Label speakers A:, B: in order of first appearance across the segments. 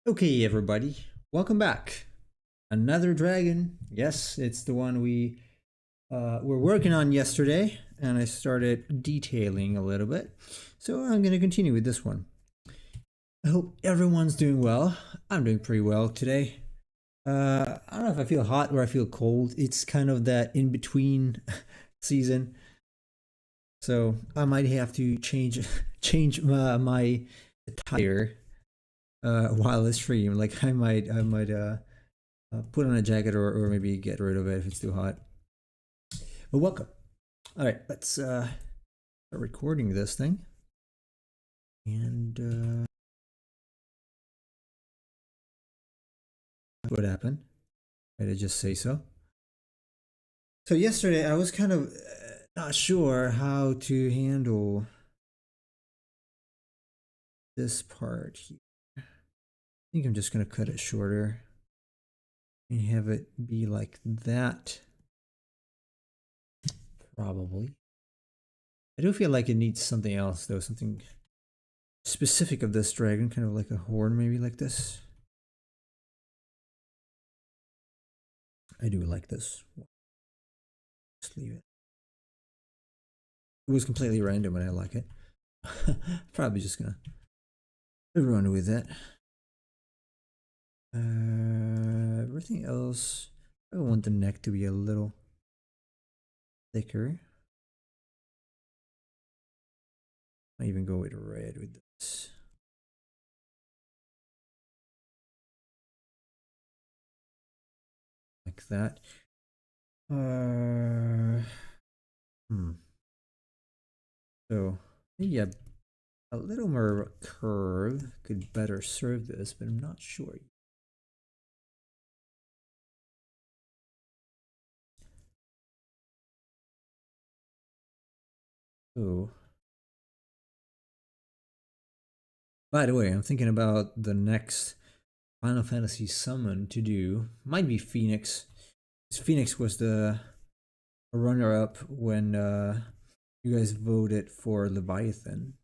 A: Okay, everybody, welcome back. Another dragon. Yes, it's the one we were working on yesterday, and I started detailing a little bit. So I'm going to continue with this one. I hope everyone's doing well. I'm doing pretty well today. I don't know if I feel hot or I feel cold. It's kind of that in between season. So I might have to change my attire while I stream. Like I might put on a jacket or maybe get rid of it if it's too hot. But welcome. All right, let's start recording this thing. And what happened? Did I just say so? So yesterday I was kind of not sure how to handle this part here. I think I'm just gonna cut it shorter and have it be like that. Probably. I do feel like it needs something else though, something specific of this dragon, kind of like a horn, maybe like this. I do like this. Just leave it. It was completely random and I like it. Probably just gonna run with it. Everything else, I want the neck to be a little thicker. I even go with red with this. Like that. Hmm. So maybe a little more curve could better serve this, but I'm not sure. Oh. By the way, I'm thinking about the next Final Fantasy summon to do. Might be Phoenix. Phoenix was the runner-up when you guys voted for Leviathan.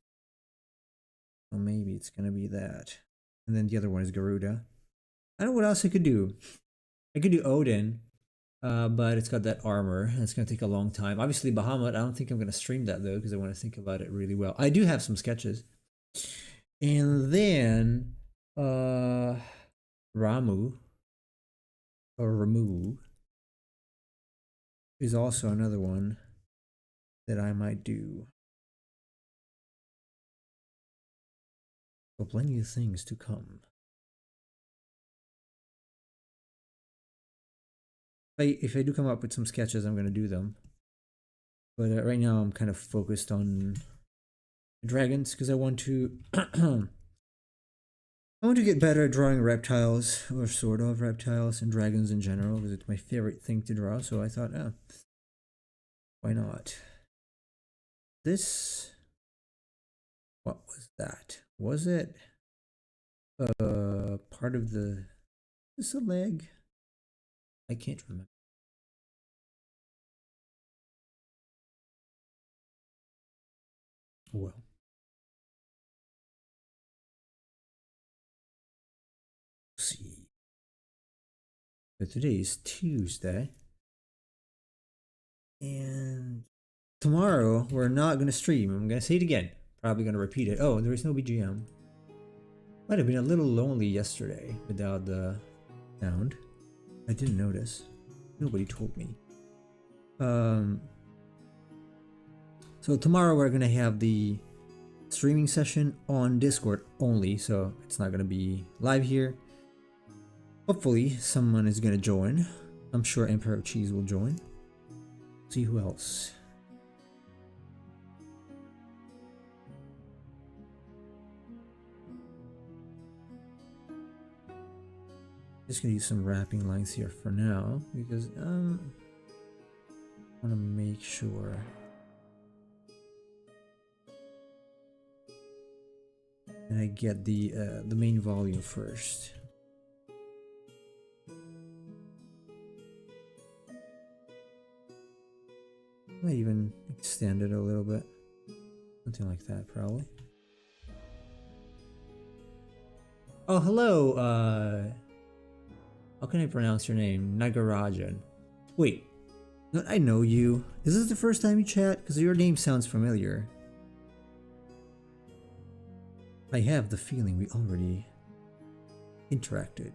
A: So maybe it's gonna be that. And then the other one is Garuda. I don't know what else I could do. I could do Odin, but it's got that armor, and it's gonna take a long time. Obviously, Bahamut. I don't think I'm gonna stream that though, because I want to think about it really well. I do have some sketches, and then Ramu or Ramu is also another one that I might do. So plenty of things to come. If I do come up with some sketches, I'm gonna do them. But right now, I'm kind of focused on dragons because I want to. I want to get better at drawing reptiles, or sort of reptiles, and dragons in general, because it's my favorite thing to draw. So I thought, oh, why not? This. What was that? Was it part of the? Is this a leg? I can't remember. Well. See. But today is Tuesday. And tomorrow we're not gonna stream. I'm gonna say it again. Probably gonna repeat it. Oh, there is no BGM. Might have been a little lonely yesterday without the sound. I didn't notice. Nobody told me. So tomorrow we're gonna have the streaming session on Discord only, so it's not gonna be live here. Hopefully someone is gonna join. I'm sure Emperor Cheese will join. See who else. Just gonna use some wrapping lines here for now because I want to make sure that I get the main volume first. Might even extend it a little bit, something like that probably. Oh, hello. How can I pronounce your name? Nagarajan. Wait, I know you. Is this the first time you chat? Because your name sounds familiar. I have the feeling we already interacted.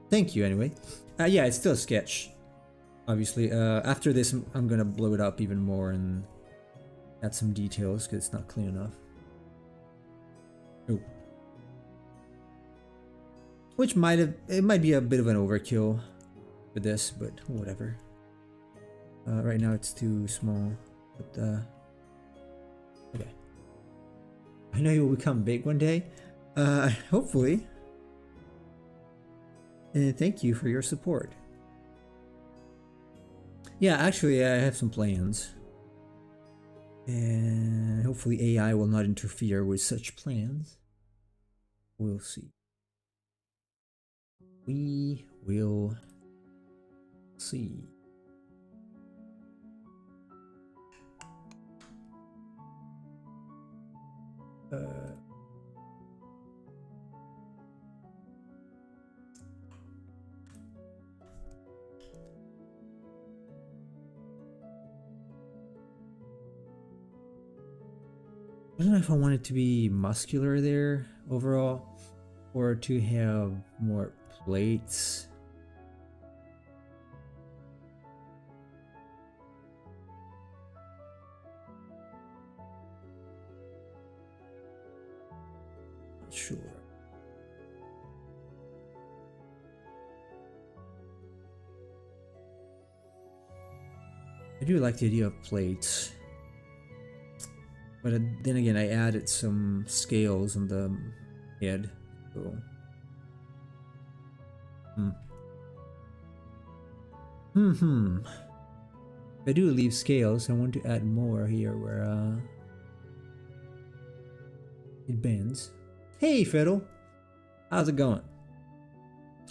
A: Thank you, anyway. Yeah, it's still a sketch. Obviously, after this, I'm gonna blow it up even more and add some details because it's not clean enough. Oh. Which it might be a bit of an overkill for this, but whatever. Right now it's too small, but okay. I know you will become big one day. Hopefully. And thank you for your support. Yeah, actually, I have some plans. And hopefully AI will not interfere with such plans. We'll see. We will see. I don't know if I want it to be muscular there overall, or to have more plates. Not sure. I do like the idea of plates. But then again, I added some scales on the head, so... If I do leave scales, I want to add more here where it bends. Hey, Fiddle! How's it going?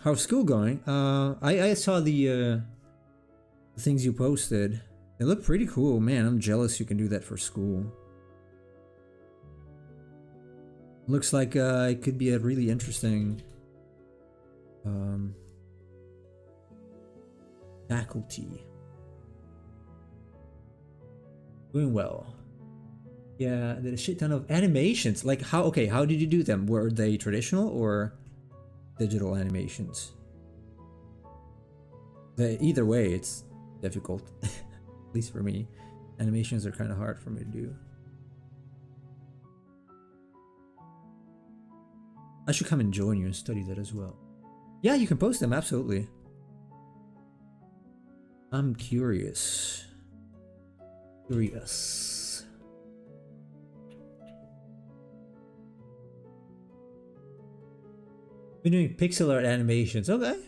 A: How's school going? I saw the things you posted. They look pretty cool. Man, I'm jealous you can do that for school. Looks like it could be a really interesting faculty. Doing well. Yeah, did a shit ton of animations. Like how did you do them? Were they traditional or digital animations? Either way, it's difficult. At least for me. Animations are kind of hard for me to do. I should come and join you and study that as well. Yeah, you can post them, absolutely. I'm curious. Been doing pixel art animations, okay.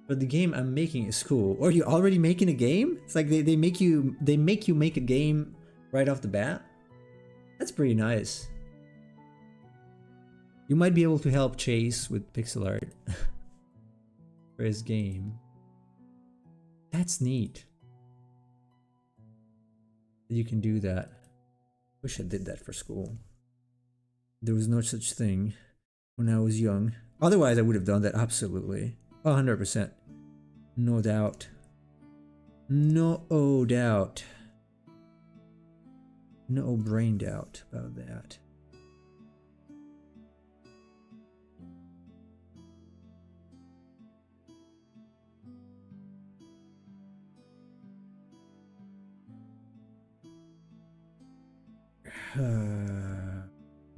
A: But the game I'm making is cool. Or you already making a game? It's like they make you make a game right off the bat. That's pretty nice. You might be able to help Chase with pixel art for his game. That's neat. You can do that. Wish I did that for school. There was no such thing when I was young. Otherwise, I would have done that, absolutely. 100%. No doubt. No doubt. No brain doubt about that.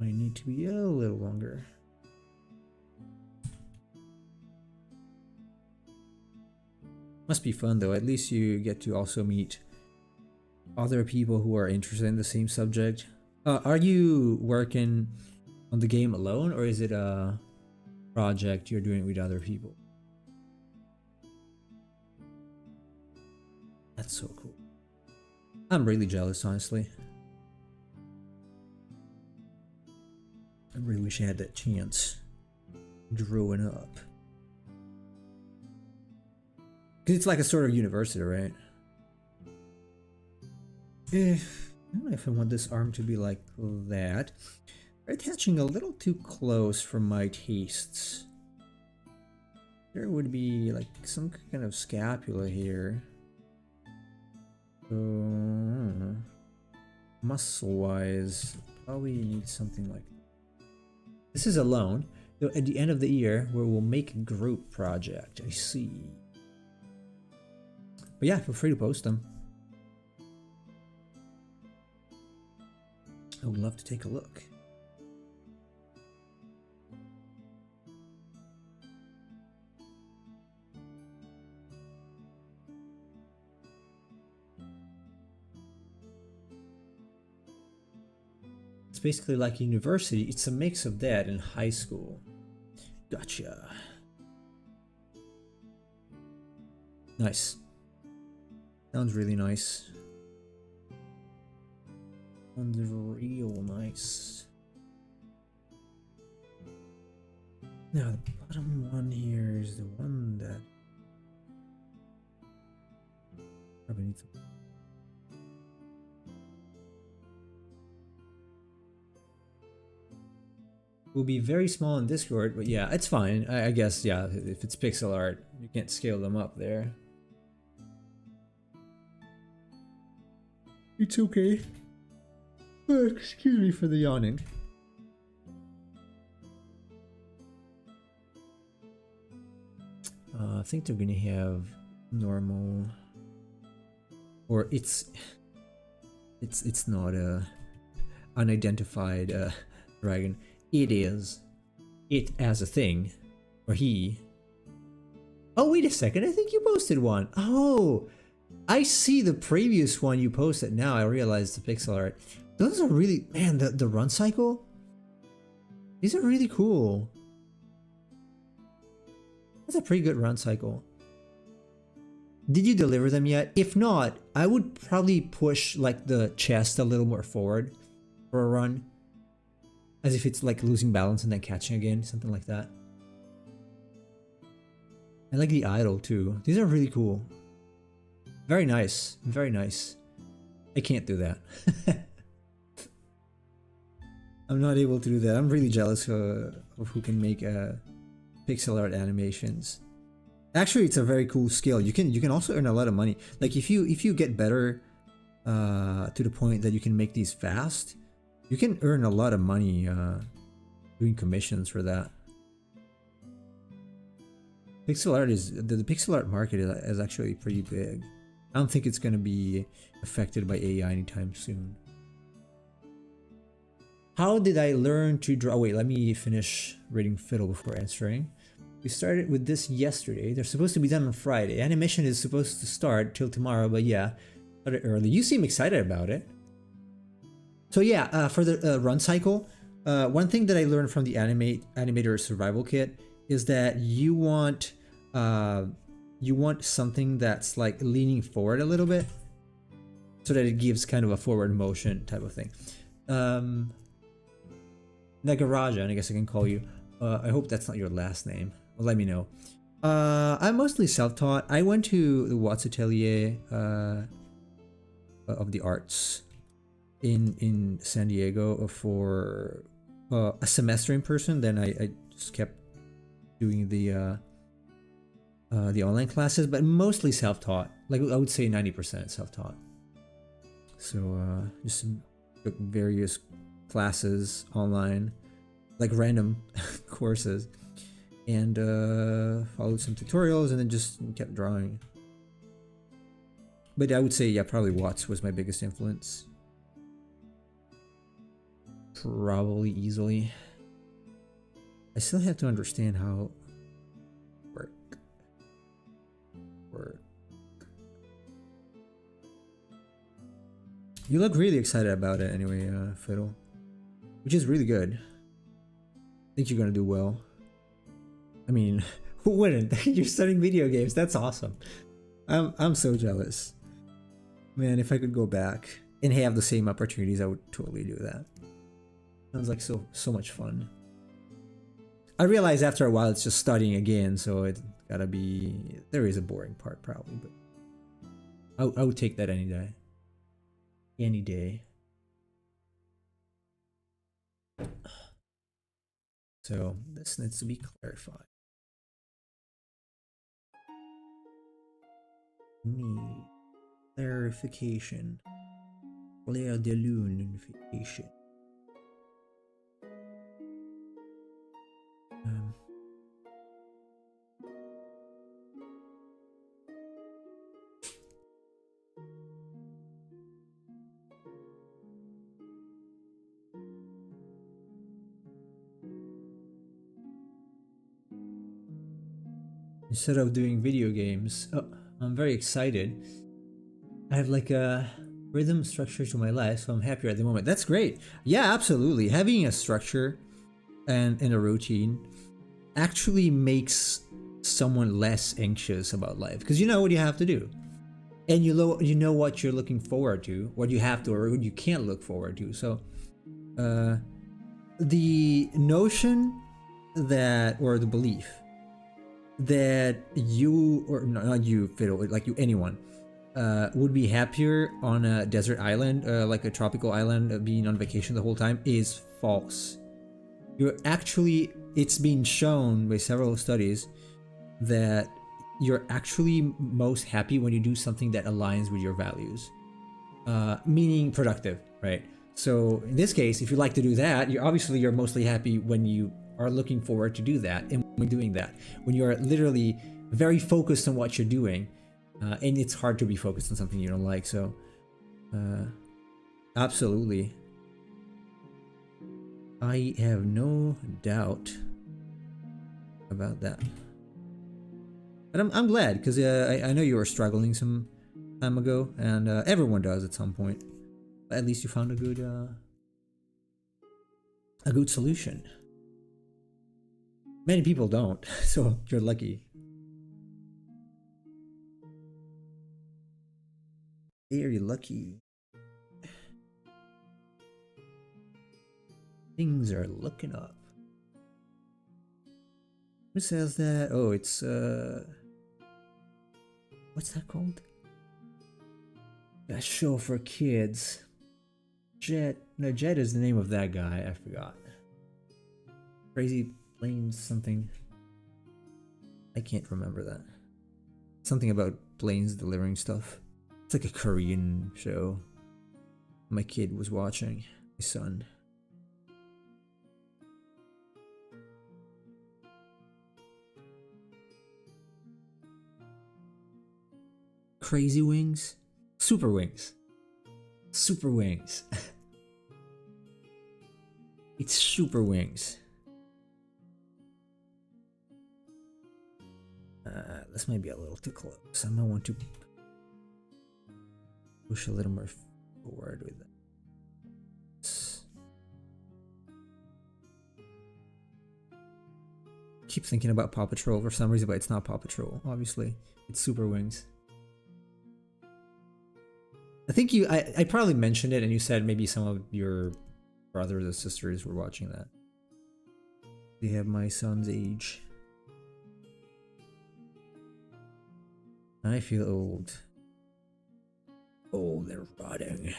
A: I need to be a little longer. Must be fun though, at least you get to also meet other people who are interested in the same subject. Are you working on the game alone, or is it a project you're doing with other people? That's so cool. I'm really jealous, honestly. I really wish I had that chance growing up. Because it's like a sort of university, right? I don't know if I want this arm to be like that. They're attaching a little too close for my tastes. There would be like some kind of scapula here. So, muscle-wise, probably need something like that. This is alone. So at the end of the year, where we'll make a group project. I see. But yeah, feel free to post them. I would love to take a look. It's basically like university. It's a mix of that and high school. Gotcha. Nice. Sounds really nice. Sounds real nice. Now the bottom one here is the one that probably needs a... will be very small in Discord, but yeah, it's fine. I guess, yeah, if it's pixel art, you can't scale them up there. It's okay. Excuse me for the yawning. I think they're gonna have normal, or it's not a unidentified dragon. It is it as a thing, or he. Oh, wait a second, I think you posted one. Oh, I see the previous one you posted. Now I realize the pixel art. Those are really, man, the run cycle, these are really cool. That's a pretty good run cycle. Did you deliver them yet? If not, I would probably push like the chest a little more forward for a run. As if it's like losing balance and then catching again, something like that. I like the idol too. These are really cool. Very nice, very nice. I can't do that. I'm not able to do that. I'm really jealous of who can make pixel art animations. Actually, it's a very cool skill. You can also earn a lot of money. Like if you get better to the point that you can make these fast, you can earn a lot of money doing commissions for that. Pixel art is the pixel art market is actually pretty big. I don't think it's gonna be affected by AI anytime soon. How did I learn to draw? Wait, let me finish reading Fiddle before answering. We started with this yesterday. They're supposed to be done on Friday. Animation is supposed to start till tomorrow, but yeah, started early. You seem excited about it. So yeah, for the run cycle, one thing that I learned from the Animator Survival Kit is that you want something that's like leaning forward a little bit, so that it gives kind of a forward motion type of thing. Nagaraja, I guess I can call you. I hope that's not your last name. Well, let me know. I'm mostly self-taught. I went to the Watts Atelier of the Arts in San Diego for a semester in person. Then I just kept doing the online classes, but mostly self-taught. Like I would say 90% self-taught. So just took various classes online, like random courses, and followed some tutorials, and then just kept drawing. But I would say, yeah, probably Watts was my biggest influence. Probably easily. I still have to understand how work. You look really excited about it anyway, Fiddle, which is really good. I think you're gonna do well. I mean, who wouldn't? You're studying video games. That's awesome. I'm so jealous. Man, if I could go back and have the same opportunities, I would totally do that. Sounds like so much fun. I realize after a while it's just studying again, so it gotta be, there is a boring part probably, but I would take that any day. Any day. So this needs to be clarified. Need clarification. Clair de lunification. Instead of doing video games, I'm very excited. I have like a rhythm structure to my life, so I'm happier at the moment. That's great. Yeah, absolutely. Having a structure and a routine actually makes someone less anxious about life because you know what you have to do, and you know what you're looking forward to, what you have to or what you can't look forward to. So, the notion that, or the belief that you, or not you, Fiddle, like you, anyone, would be happier on a desert island, like a tropical island, being on vacation the whole time, is false. You're actually, it's been shown by several studies that you're actually most happy when you do something that aligns with your values, meaning productive, right? So in this case, if you like to do that, you're mostly happy when you are looking forward to do that, and when doing that, when you're literally very focused on what you're doing, and it's hard to be focused on something you don't like. So absolutely, I have no doubt about that. And I'm glad, because I know you were struggling some time ago, and everyone does at some point. But at least you found a good solution. Many people don't, so you're lucky. Very lucky. Things are looking up. Who says that? Oh, it's what's that called? That show for kids. Jet. No, Jet is the name of that guy. I forgot. Crazy Planes something. I can't remember that. Something about planes delivering stuff. It's like a Korean show. My kid was watching. My son. Crazy Wings? Super Wings. Super Wings. It's Super Wings. This might be a little too close. I might want to push a little more forward with that. Keep thinking about Paw Patrol for some reason, but it's not Paw Patrol, obviously. It's Super Wings. I think I probably mentioned it, and you said maybe some of your brothers or sisters were watching that. They have my son's age. I feel old. Old and rotting.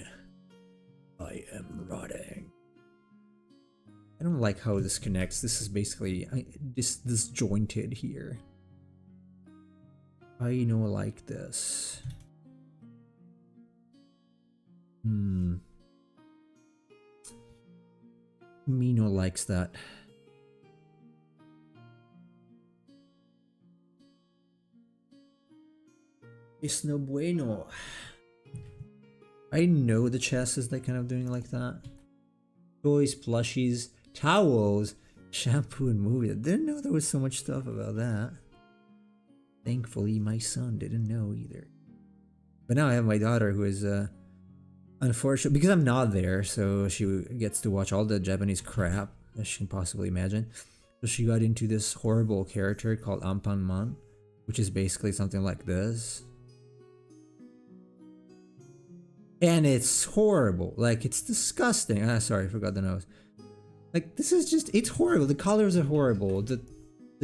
A: I am rotting. I don't like how this connects. This is basically disjointed here. I know like this. Mino likes that. It's no bueno. I know the chest is like kind of doing like that. Toys, plushies, towels, shampoo, and movies. I didn't know there was so much stuff about that. Thankfully, my son didn't know either. But now I have my daughter, who is unfortunate because I'm not there, so she gets to watch all the Japanese crap that she can possibly imagine. So she got into this horrible character called Ampanman, which is basically something like this. And it's horrible. Like, it's disgusting. Sorry, I forgot the nose. Like, this is just, it's horrible. The colors are horrible. The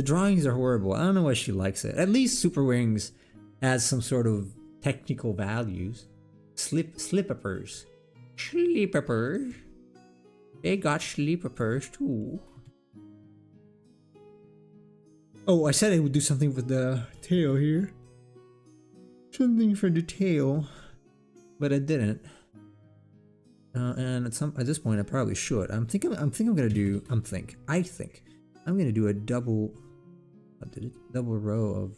A: drawings are horrible. I don't know why she likes it. At least Super Wings has some sort of technical values. Slippers. Sleepers. They got sleepers too. Oh, I said I would do something with the tail here. Something for the tail, but I didn't. And at this point, I probably should. I think I'm gonna do. I think I'm gonna do a double. What did it? Double row of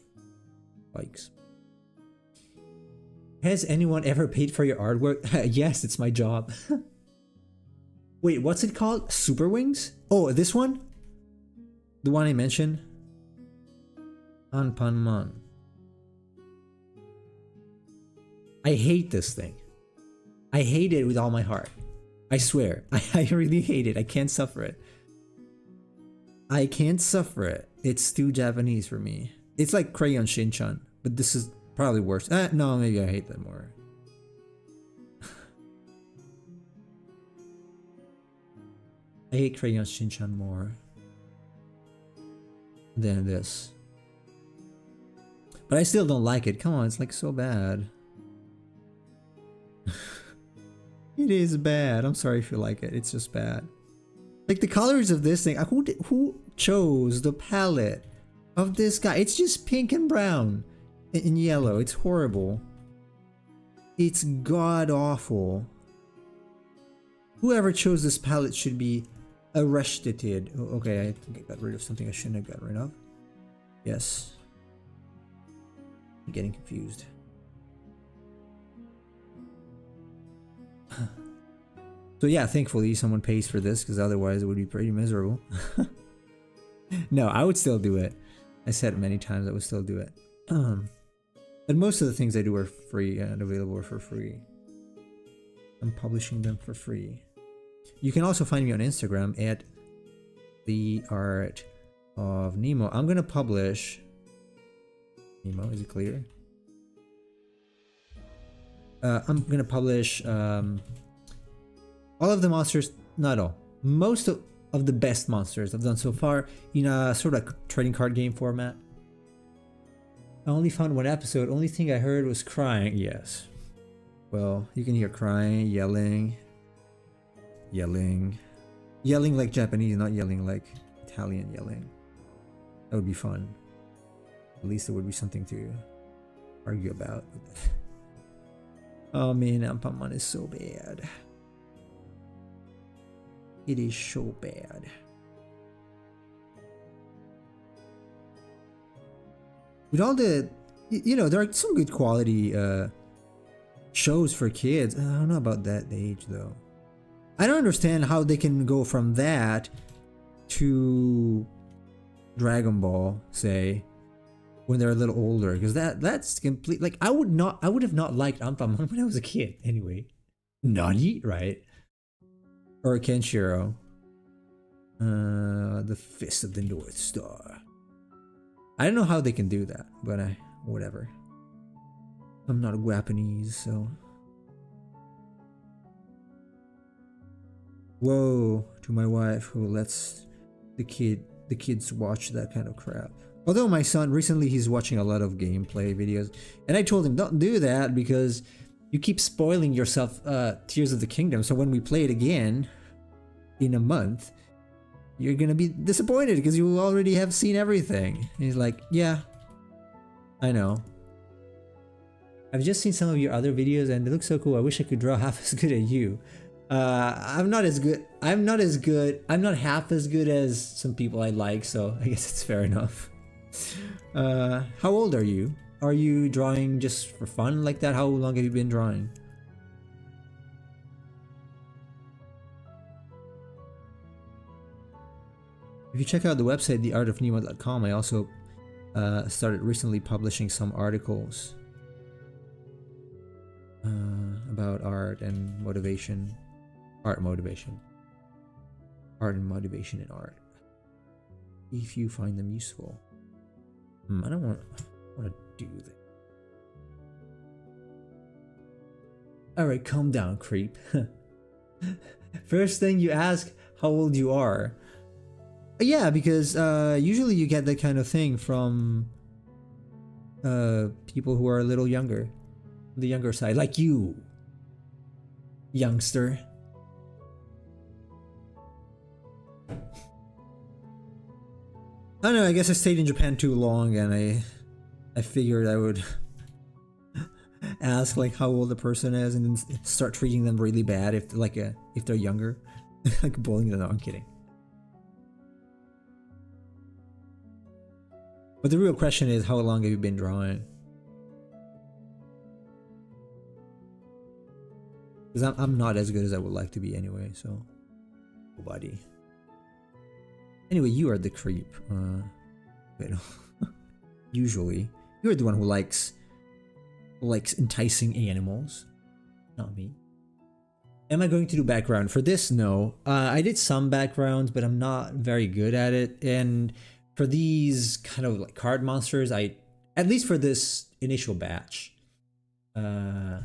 A: bikes. Has anyone ever paid for your artwork? Yes, it's my job. Wait, what's it called? Super Wings? Oh, this one? The one I mentioned? Anpanman. I hate this thing. I hate it with all my heart. I swear. I really hate it. I can't suffer it. I can't suffer it. It's too Japanese for me. It's like Crayon Shinchan, but this is probably worse. No, maybe I hate that more. I hate Crayon Shinchan more than this. But I still don't like it. Come on, it's like so bad. It is bad. I'm sorry if you like it. It's just bad. Like the colors of this thing. Who chose the palette of this guy? It's just pink and brown and yellow. It's horrible. It's god awful. Whoever chose this palette should be arrested. Oh, okay, I think I got rid of something I shouldn't have got rid of. Yes. I'm getting confused. So yeah, thankfully someone pays for this, because otherwise it would be pretty miserable. No, I would still do it. I said it many times, I would still do it. But most of the things I do are free and available for free. I'm publishing them for free. You can also find me on Instagram at The Art of Nemo. I'm gonna publish Nemo, is it clear? I'm gonna publish all of the monsters, not all, most of the best monsters I've done so far in a sort of trading card game format. I only found one episode. Only thing I heard was crying. Yes. Well, you can hear crying, yelling like Japanese, not yelling like Italian yelling. That would be fun. At least there would be something to argue about. Oh man, Anpanman is so bad. It is so bad. With all the, you know, there are some good quality shows for kids. I don't know about that age though. I don't understand how they can go from that to Dragon Ball, say, when they're a little older, because that's complete. Like I would have not liked Anpanman when I was a kid anyway. Nani, right? Or Kenshiro. The Fist of the North Star. I don't know how they can do that, but whatever. I'm not a Japanese, so. Whoa, to my wife who lets the kids watch that kind of crap. Although my son recently he's watching a lot of gameplay videos, and I told him don't do that because you keep spoiling yourself Tears of the Kingdom. So when we play it again in a month, you're gonna be disappointed because you already have seen everything. And he's like, yeah, I know. I've just seen some of your other videos and they look so cool. I wish I could draw half as good as you. I'm not as good. I'm not half as good as some people I like, so I guess it's fair enough. How old are you? Are you drawing just for fun like that? How long have you been drawing? If you check out the website, theartofnemo.com, I also started recently publishing some articles about art and motivation. Art motivation. Art and motivation in art. If you find them useful. I don't want to do that. Alright, calm down, creep. First thing you ask how old you are. Yeah, because usually you get that kind of thing from people who are a little younger. The younger side, like you, youngster. I don't know, I guess I stayed in Japan too long and I figured I would ask like how old the person is and then start treating them really bad if if they're younger. Like bullying them. No, I'm kidding. But the real question is, how long have you been drawing? Because I'm not as good as I would like to be anyway, so... Nobody. Anyway, you are the creep. Usually. You're the one who likes enticing animals. Not me. Am I going to do background? For this, no. I did some backgrounds, but I'm not very good at it. And for these kind of like card monsters, at least for this initial batch, I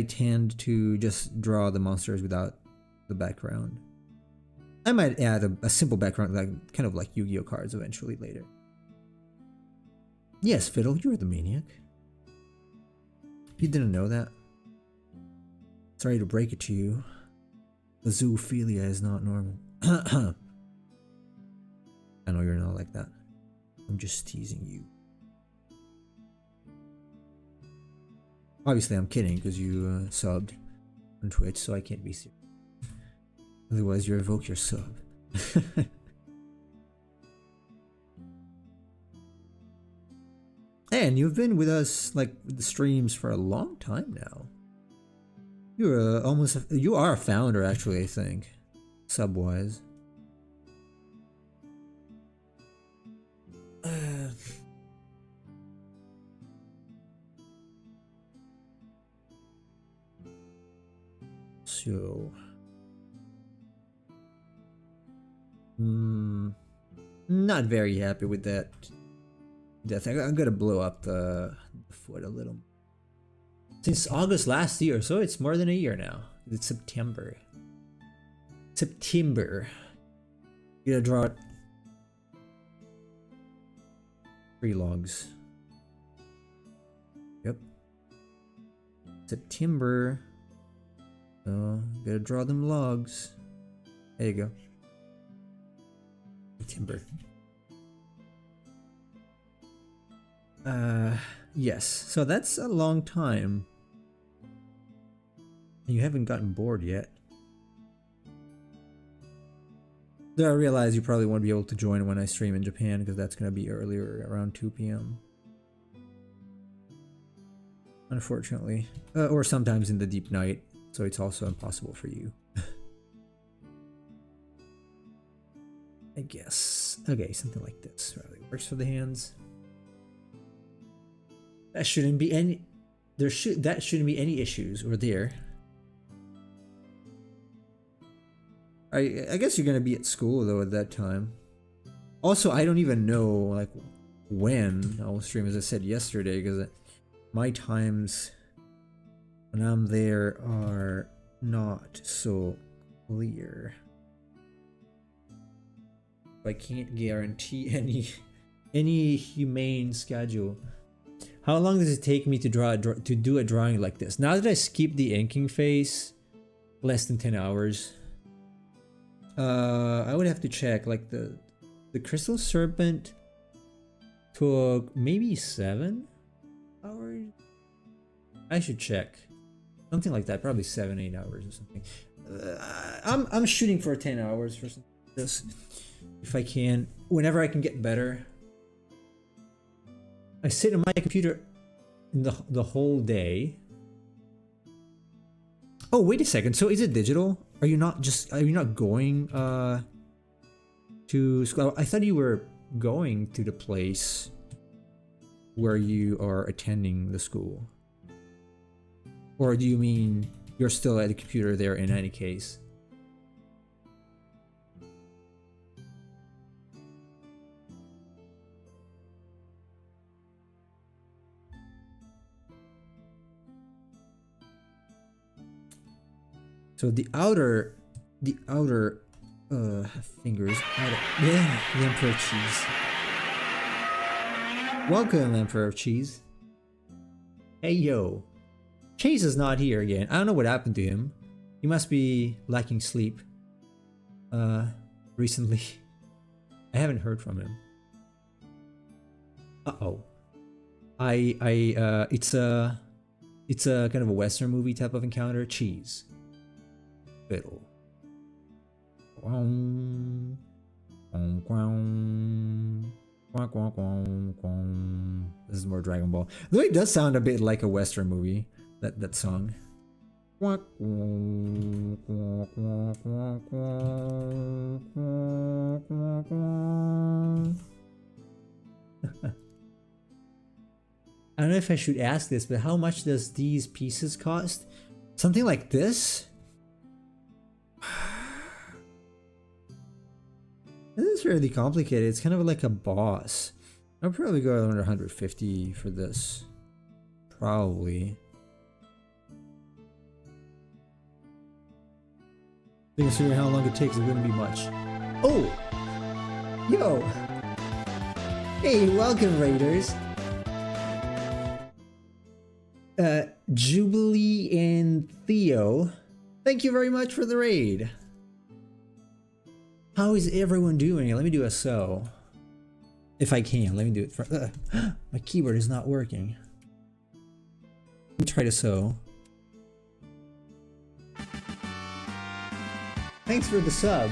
A: tend to just draw the monsters without the background. I might add a simple background, like kind of like Yu-Gi-Oh cards eventually later. Yes, Fiddle, you're the maniac. You didn't know that? Sorry to break it to you. The zoophilia is not normal. I know you're not like that. I'm just teasing you. Obviously, I'm kidding because you subbed on Twitch, so I can't be serious. Otherwise, you revoke your sub. And you've been with us, like, with the streams for a long time now. You're you are a founder, actually, I think. Sub-wise. So... not very happy with that thing. I'm gonna blow up the foot a little. Since August last year, so it's more than a year now. It's September. You gotta draw 3 logs. Yep. September. So, gotta draw them logs. There you go. Timber. Yes. So that's a long time. You haven't gotten bored yet. Though I realize you probably won't be able to join when I stream in Japan because that's going to be earlier, around 2 p.m. Unfortunately. Or sometimes in the deep night, so it's also impossible for you. I guess. Okay, something like this. Really works for the hands. That shouldn't be any. That shouldn't be any issues. Or there. I guess you're gonna be at school though at that time. Also, I don't even know like when I'll stream, as I said yesterday, because my times when I'm there are not so clear. I can't guarantee any humane schedule. How long does it take me to do a drawing like this? Now that I skipped the inking phase, less than 10 hours. I would have to check. Like the Crystal Serpent took maybe 7 hours. I should check. Something like that. Probably 7-8 hours or something. I'm shooting for 10 hours for something like this. If I can, whenever I can get better. I sit on my computer in the whole day. Oh, wait a second. So is it digital? Are you not going to school? I thought you were going to the place where you are attending the school. Or do you mean you're still at the computer there in any case? So the outer fingers. Yeah, the Emperor of Cheese. Welcome, Emperor of Cheese. Hey yo, Chase is not here again. I don't know what happened to him. He must be lacking sleep. Recently. I haven't heard from him. Uh-oh. It's a kind of a Western movie type of encounter. Cheese. Fiddle. This is more Dragon Ball. Though it does sound a bit like a Western movie, that song. I don't know if I should ask this, but how much does these pieces cost? Something like this? This is really complicated. It's kind of like a boss. I'll probably go around 150 for this. Probably. Considering how long it takes, it wouldn't be much. Oh! Yo! Hey, welcome, Raiders! Jubilee and Theo, thank you very much for the raid. How is everyone doing? Let me do a so. If I can, let me do it for. My keyboard is not working. Let me try to so. Thanks for the sub.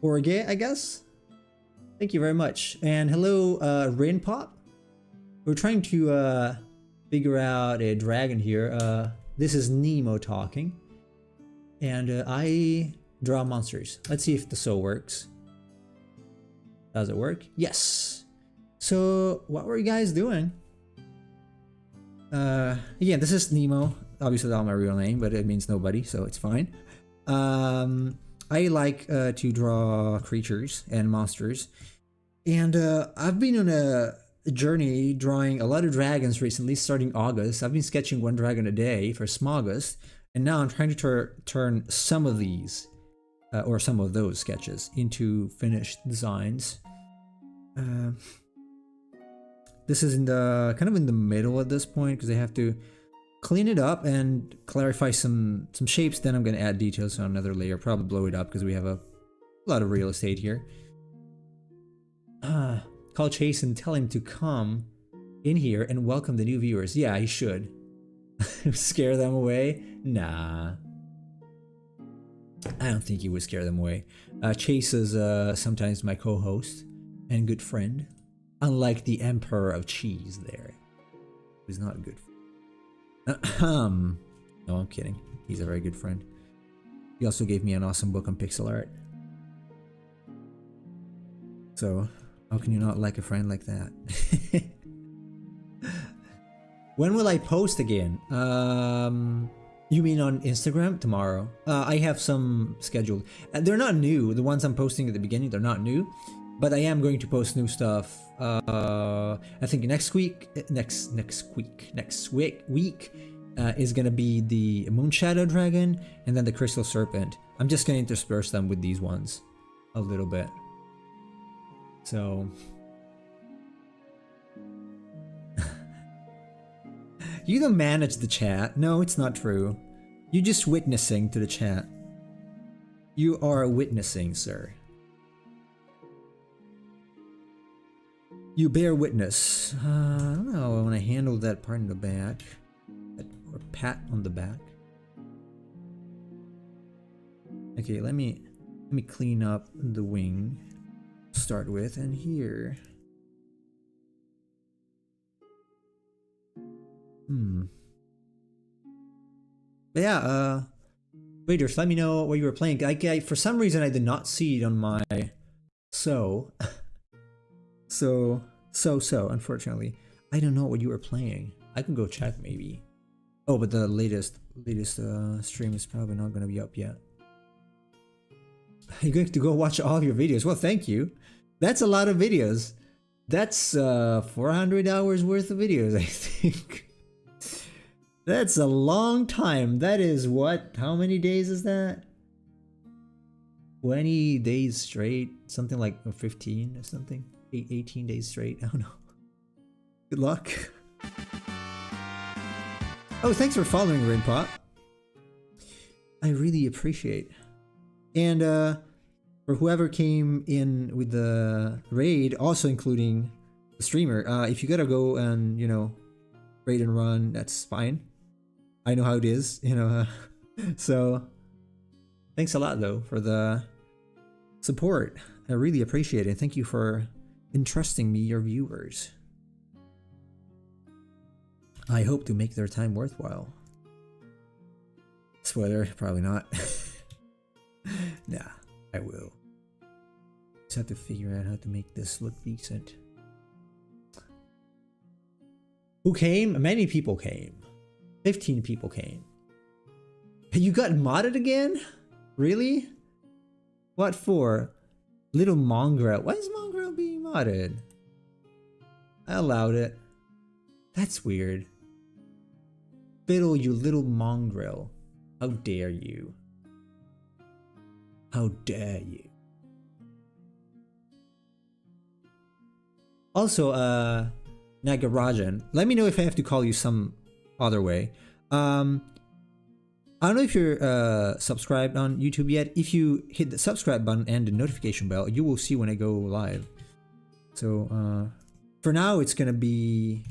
A: Orge, I guess? Thank you very much. And hello, Rainpop. We're trying to figure out a dragon here. This is Nemo talking. And I draw monsters. Let's see if the so works. Does it work? Yes. So what were you guys doing? Again, this is Nemo. Obviously not my real name, but it means nobody, so it's fine. I like to draw creatures and monsters. And I've been on a journey drawing a lot of dragons recently, starting August. I've been sketching one dragon a day for Smogus. And now I'm trying to turn some of these or some of those sketches into finished designs. This is in the kind of in the middle at this point because I have to clean it up and clarify some shapes. Then I'm going to add details on another layer, probably blow it up because we have a lot of real estate here. Call Chase and tell him to come in here and welcome the new viewers. Yeah, he should. Scare them away? Nah. I don't think he would scare them away. Chase is sometimes my co-host and good friend. Unlike the Emperor of Cheese there. Who's not a good friend. No, I'm kidding. He's a very good friend. He also gave me an awesome book on pixel art. So, how can you not like a friend like that? When will I post again? You mean on Instagram? Tomorrow. I have some scheduled. They're not new. The ones I'm posting at the beginning, they're not new. But I am going to post new stuff. I think next week is gonna be the Moonshadow Dragon and then the Crystal Serpent. I'm just gonna intersperse them with these ones a little bit. So you don't manage the chat. No, it's not true. You're just witnessing to the chat. You are witnessing, sir. You bear witness. I don't know. I want to handle that part in the back, or pat on the back. Okay, let me clean up the wing. Start with and here. But yeah, Raiders, let me know what you were playing. For some reason I did not see it on my so unfortunately. I don't know what you were playing. I can go check maybe. Oh, but the latest stream is probably not gonna be up yet. You're going to go watch all of your videos. Well, thank you. That's a lot of videos. That's 400 hours worth of videos, I think. That's a long time. That is what? How many days is that? 20 days straight? Something like 15 or something? 18 days straight? I don't know. Good luck. Oh, thanks for following, Rainpot. I really appreciate. And for whoever came in with the raid, also including the streamer. If you gotta go and raid and run, that's fine. I know how it is, so thanks a lot though for the support. I really appreciate it. Thank you for entrusting me your viewers. I hope to make their time worthwhile. Spoiler, probably not. Nah, I will. Just have to figure out how to make this look decent. Who came? Many people came. 15 people came. You got modded again? Really? What for? Little mongrel. Why is mongrel being modded? I allowed it. That's weird. Fiddle, you little mongrel. How dare you? How dare you? Also, Nagarajan, let me know if I have to call you some other way. I don't know if you're subscribed on YouTube yet. If you hit the subscribe button and the notification bell, you will see when I go live. So for now, it's gonna be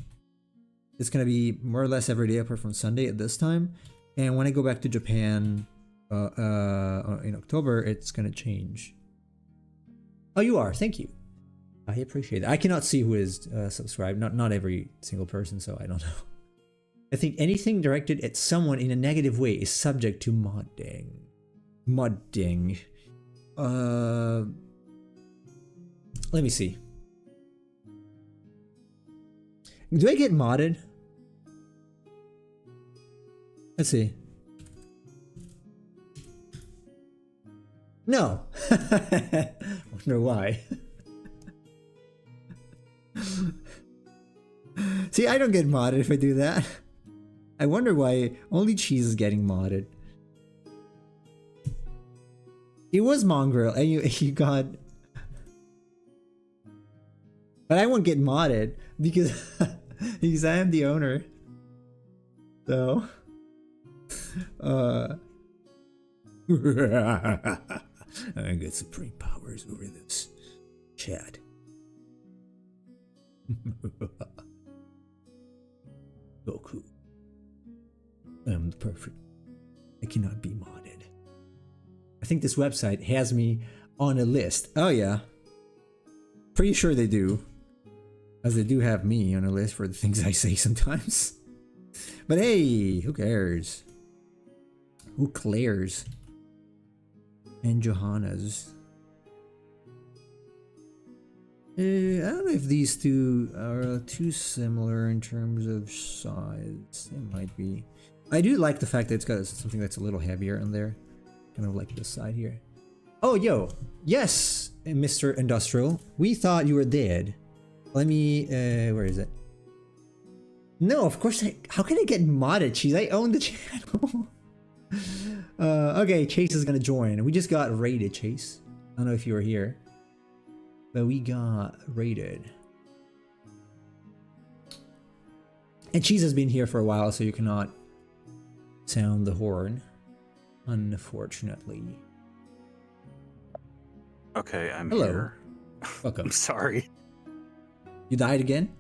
A: more or less every day apart from Sunday at this time. And when I go back to Japan in October, it's gonna change. Oh, you are. Thank you. I appreciate it. I cannot see who is subscribed. Not every single person, so I don't know. I think anything directed at someone in a negative way is subject to modding. Modding. Let me see. Do I get modded? Let's see. No. Wonder why. See, I don't get modded if I do that. I wonder why only Cheese is getting modded. It was Mongrel and you got... But I won't get modded because because I am the owner. So I get supreme powers over this chat. Goku. I'm the perfect. I cannot be modded. I think this website has me on a list. Oh yeah. Pretty sure they do. As they do have me on a list for the things I say sometimes. But hey, who cares? Who cares? And Johanna's. I don't know if these two are too similar in terms of size. They might be. I do like the fact that it's got something that's a little heavier on there. Kind of like this side here. Oh, yo. Yes, Mr. Industrial. We thought you were dead. Let me, where is it? No, of course how can I get modded, Cheese? I own the channel. Okay, Chase is gonna join. We just got raided, Chase. I don't know if you were here. But we got raided. And Cheese has been here for a while, so you cannot sound the horn, unfortunately.
B: Okay, I'm
A: Hello.
B: here.
A: Welcome.
B: I'm sorry.
A: You died again?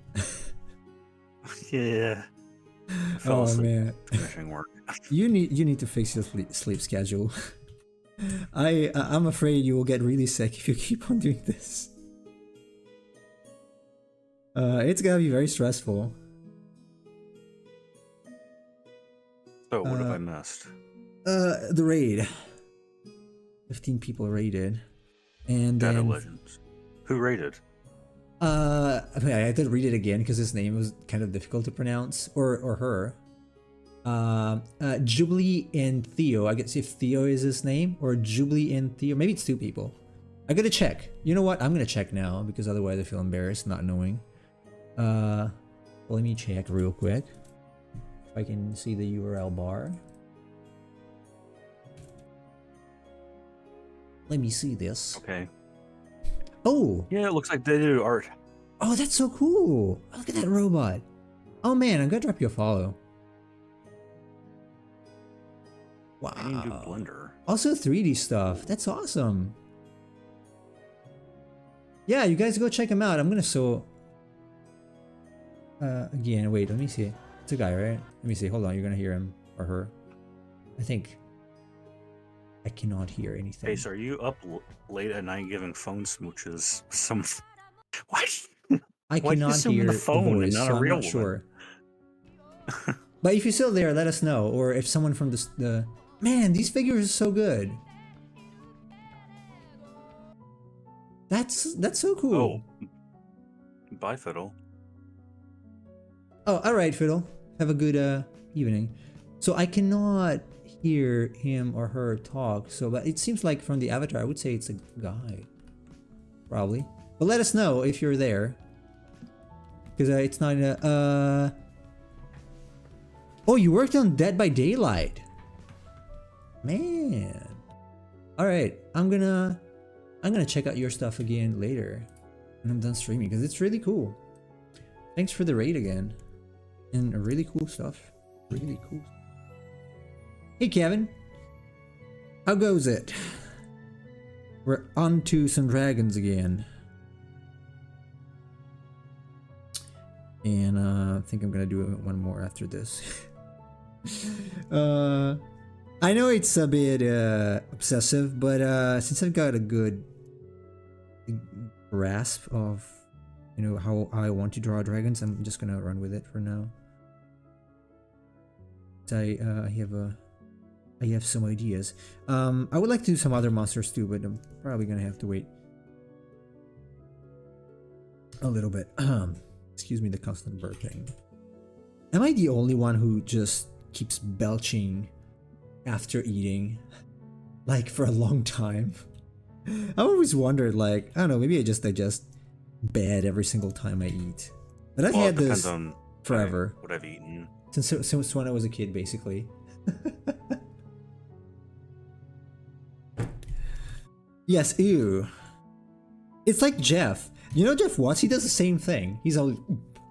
B: Yeah. I fell
A: Oh
B: asleep
A: man.
B: finishing work.
A: You need to fix your sleep schedule. I'm afraid you will get really sick if you keep on doing this. It's gonna be very stressful.
B: So what have I missed?
A: The raid. 15 people raided, and
B: Data
A: then
B: Legends. Who raided?
A: I had to read it again because his name was kind of difficult to pronounce, or her. Jubilee and Theo. I guess if Theo is his name, or Jubilee and Theo. Maybe it's two people. I gotta check. You know what? I'm gonna check now because otherwise I feel embarrassed not knowing. Let me check real quick if I can see the URL bar. Let me see this.
B: Okay.
A: Oh!
B: Yeah, it looks like they do art.
A: Oh, that's so cool! Look at that robot! Oh man, I'm gonna drop you a follow. Wow.
B: I need to do Blender.
A: Also 3D stuff. That's awesome. Yeah, you guys go check him out. I'm gonna again, wait, let me see. It's a guy, right? Let me see. Hold on, you're gonna hear him or her. I think. I cannot hear anything.
B: Hey, so are you up late at night giving phone smooches? Why?
A: I
B: Why do you
A: cannot
B: assume
A: hear
B: the
A: the
B: phone and
A: voice,
B: not
A: so
B: a
A: I'm
B: real
A: not
B: woman?
A: sure. But if you're still there, let us know. Or if someone from the man, these figures are so good. That's so cool.
B: Oh, bye, Fiddle.
A: Oh, all right, Fiddle. Have a good evening. So I cannot hear him or her talk. So, but it seems like from the avatar, I would say it's a guy, probably. But let us know if you're there, because it's not a. Oh, you worked on Dead by Daylight. Man. All right, I'm gonna check out your stuff again later when I'm done streaming because it's really cool. Thanks for the raid again. And really cool stuff. Really cool. Hey Kevin. How goes it? We're on to some dragons again. And I think I'm gonna do one more after this. I know it's a bit obsessive, but since I've got a good grasp of how I want to draw dragons, I'm just gonna run with it for now. I have some ideas. I would like to do some other monsters too, but I'm probably gonna have to wait a little bit. Excuse me, the constant burping. Am I the only one who just keeps belching after eating, like for a long time? I've always wondered, like, I don't know, maybe I just digest bad every single time I eat. But I've had this
B: on
A: forever.
B: What I've eaten.
A: Since when I was a kid, basically. Yes, ew. It's like Jeff. You know Jeff Watts? He does the same thing. He's all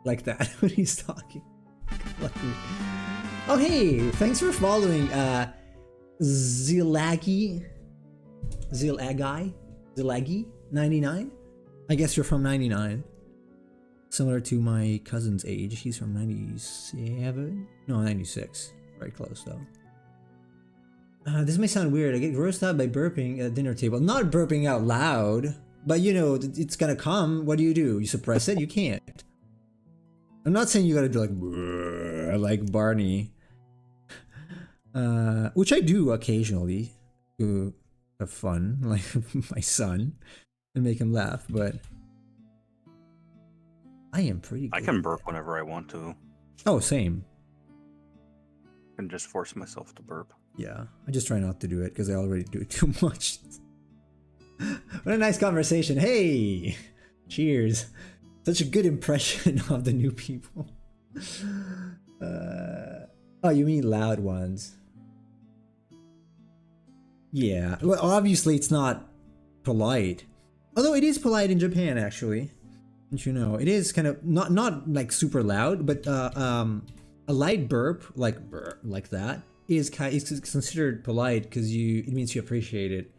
A: like that when he's talking. Oh hey, thanks for following Zilagi 99. I guess you're from 99. Similar to my cousin's age. He's from 97? No, 96. Very close though. This may sound weird. I get grossed out by burping at a dinner table. Not burping out loud, but it's gonna come. What do? You suppress it? You can't. I'm not saying you gotta do like Barney. Which I do occasionally to have fun, like my son, and make him laugh, but I am pretty good.
B: I can burp whenever I want to.
A: Oh, same.
B: I can just force myself to burp.
A: Yeah, I just try not to do it because I already do it too much. What a nice conversation. Hey! Cheers. Such a good impression of the new people. Oh, you mean loud ones? Yeah, well, obviously it's not polite. Although it is polite in Japan, actually. Don't you know? It is kind of not like super loud, but a light burp like that is considered polite because it means you appreciate it.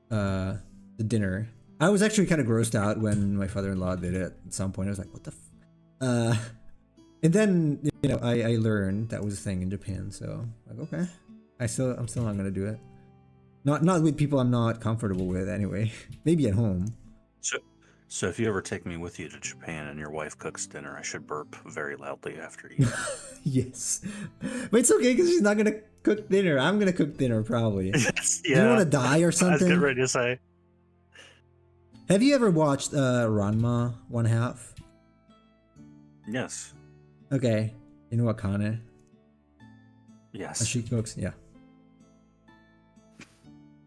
A: The dinner. I was actually kind of grossed out when my father-in-law did it at some point. I was like, what the and then I learned that was a thing in Japan, so like okay. I'm still not gonna do it. Not with people I'm not comfortable with anyway. Maybe at home.
B: So if you ever take me with you to Japan and your wife cooks dinner, I should burp very loudly after you.
A: Yes. But it's okay because she's not gonna cook dinner. I'm gonna cook dinner probably.
B: Yes,
A: Do you want to die or
B: I was
A: something?
B: getting ready to say.
A: Have you ever watched Ranma 1/2?
B: Yes.
A: Okay. You know Akane?
B: Yes.
A: She cooks, yeah.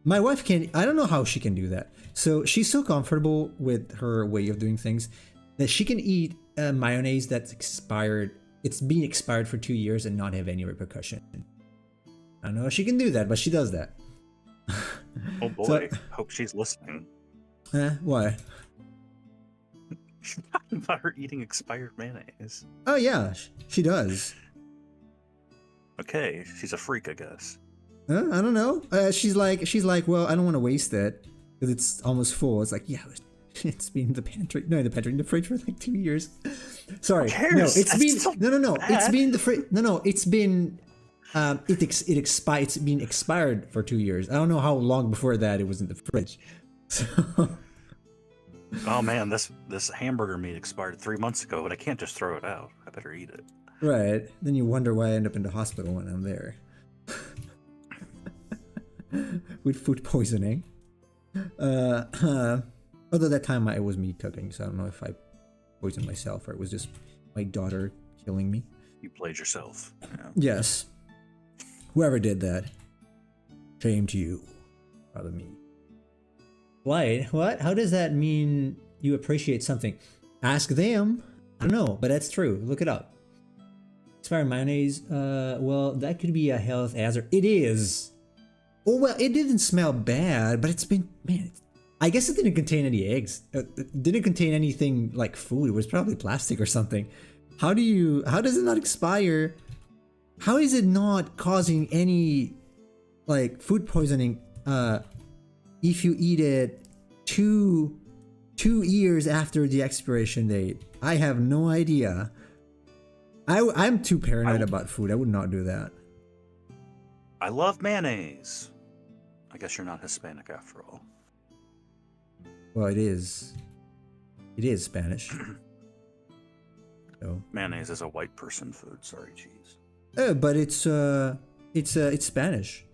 A: My wife can't. I don't know how she can do that. So she's so comfortable with her way of doing things that she can eat mayonnaise that's expired. It's been expired for 2 years and not have any repercussion. I don't know if she can do that, but she does that.
B: Oh boy. Hope she's listening.
A: Why?
B: She's talking about her eating expired mayonnaise.
A: Oh yeah, she does.
B: Okay, she's a freak, I guess.
A: I don't know. She's like, well, I don't want to waste it because it's almost full. It's like, yeah, It's been in the pantry. No, in the pantry, in the fridge for like 2 years. Sorry.
B: Who cares?
A: No, it's
B: That's
A: been
B: still
A: no. It's
B: bad.
A: been the fridge. No. It's been it expired. It's been expired for 2 years. I don't know how long before that it was in the fridge. So
B: Oh man, this hamburger meat expired 3 months ago, but I can't just throw it out. I better eat it.
A: right. Then you wonder why I end up in the hospital when I'm there with food poisoning. Although that time it was me cooking, so I don't know if I poisoned myself or it was just my daughter killing me.
B: You played yourself. Yeah.
A: Yes. Whoever did that, shame to you, rather me. Why? What? How does that mean you appreciate something? Ask them. I don't know, but that's true. Look it up. Expired mayonnaise. Well, that could be a health hazard. It is. Oh well, it didn't smell bad, but it's been man. I guess it didn't contain any eggs. It didn't contain anything like food. It was probably plastic or something. How does it not expire? How is it not causing any like food poisoning if you eat it two years after the expiration date? I have no idea. I'm too paranoid about food. I would not do that.
B: I love mayonnaise. I guess you're not Hispanic after all.
A: Well, it is. It is Spanish. So.
B: Mayonnaise is a white person food. Sorry, cheese.
A: But it's Spanish.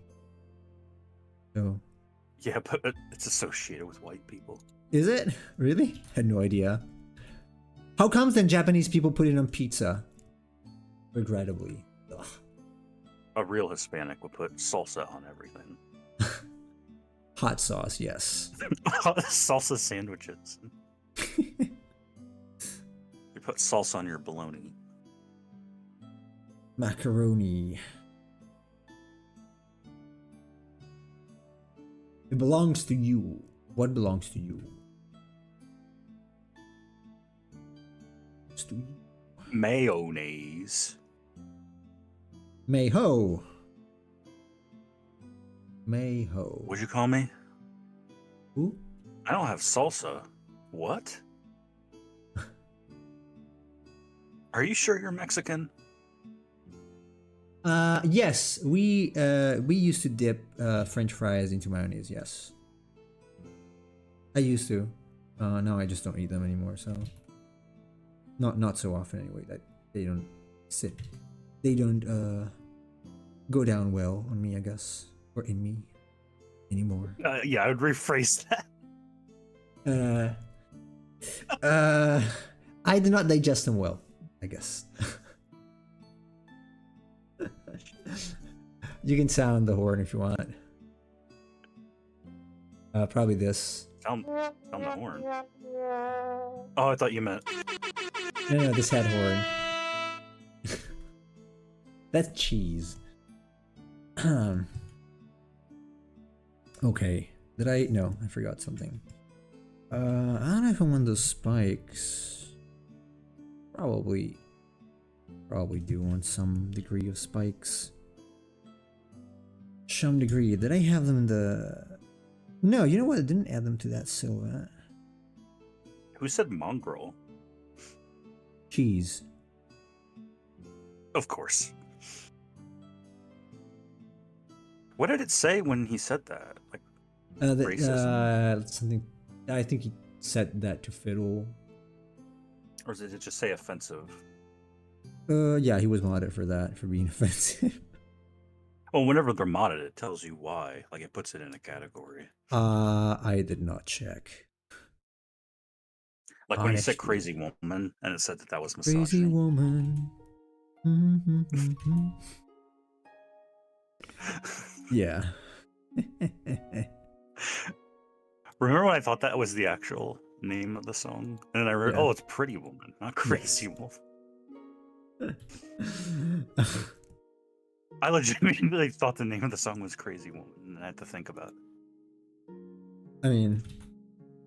A: So.
B: Yeah, but it's associated with white people.
A: Is it really? Had no idea. How comes then Japanese people put it on pizza? Regrettably. Ugh.
B: A real Hispanic would put salsa on everything.
A: Hot sauce, yes.
B: Salsa sandwiches. You put salsa on your bologna.
A: Macaroni. It belongs to you. What belongs to you? It's to you.
B: Mayonnaise.
A: Mayho. Mayho.
B: What'd you call me?
A: Who?
B: I don't have salsa. What? Are you sure you're Mexican?
A: Yes, we used to dip French fries into mayonnaise. Yes, I used to. Now I just don't eat them anymore. So not so often anyway. That they don't sit. They don't go down well on me, I guess, or in me anymore.
B: Yeah, I would rephrase that.
A: I do not digest them well, I guess. You can sound the horn if you want. Probably this.
B: Sound the horn. Oh, I thought you meant.
A: No, this had horn. That's cheese. Okay. Did I? No, I forgot something. I don't know if I want those spikes. Probably do want some degree of spikes. Some degree. Did I have them in the... No, you know what? I didn't add them to that silver.
B: Who said mongrel?
A: Cheese.
B: Of course. What did it say when he said that? Like racism?
A: Something. I think he said that to Fiddle.
B: Or did it just say offensive?
A: Yeah, he was modded for that, for being offensive.
B: Well, whenever they're modded, it tells you why. Like, it puts it in a category.
A: I did not check.
B: Like when he said
A: Honestly.
B: crazy woman, and it said that was
A: Crazy
B: misogyny.
A: woman. Yeah.
B: Remember when I thought that was the actual name of the song? And then I read,
A: Yeah.
B: oh, it's Pretty Woman, not Crazy Woman. I legitimately thought the name of the song was Crazy Woman, and I had to think about it.
A: I mean,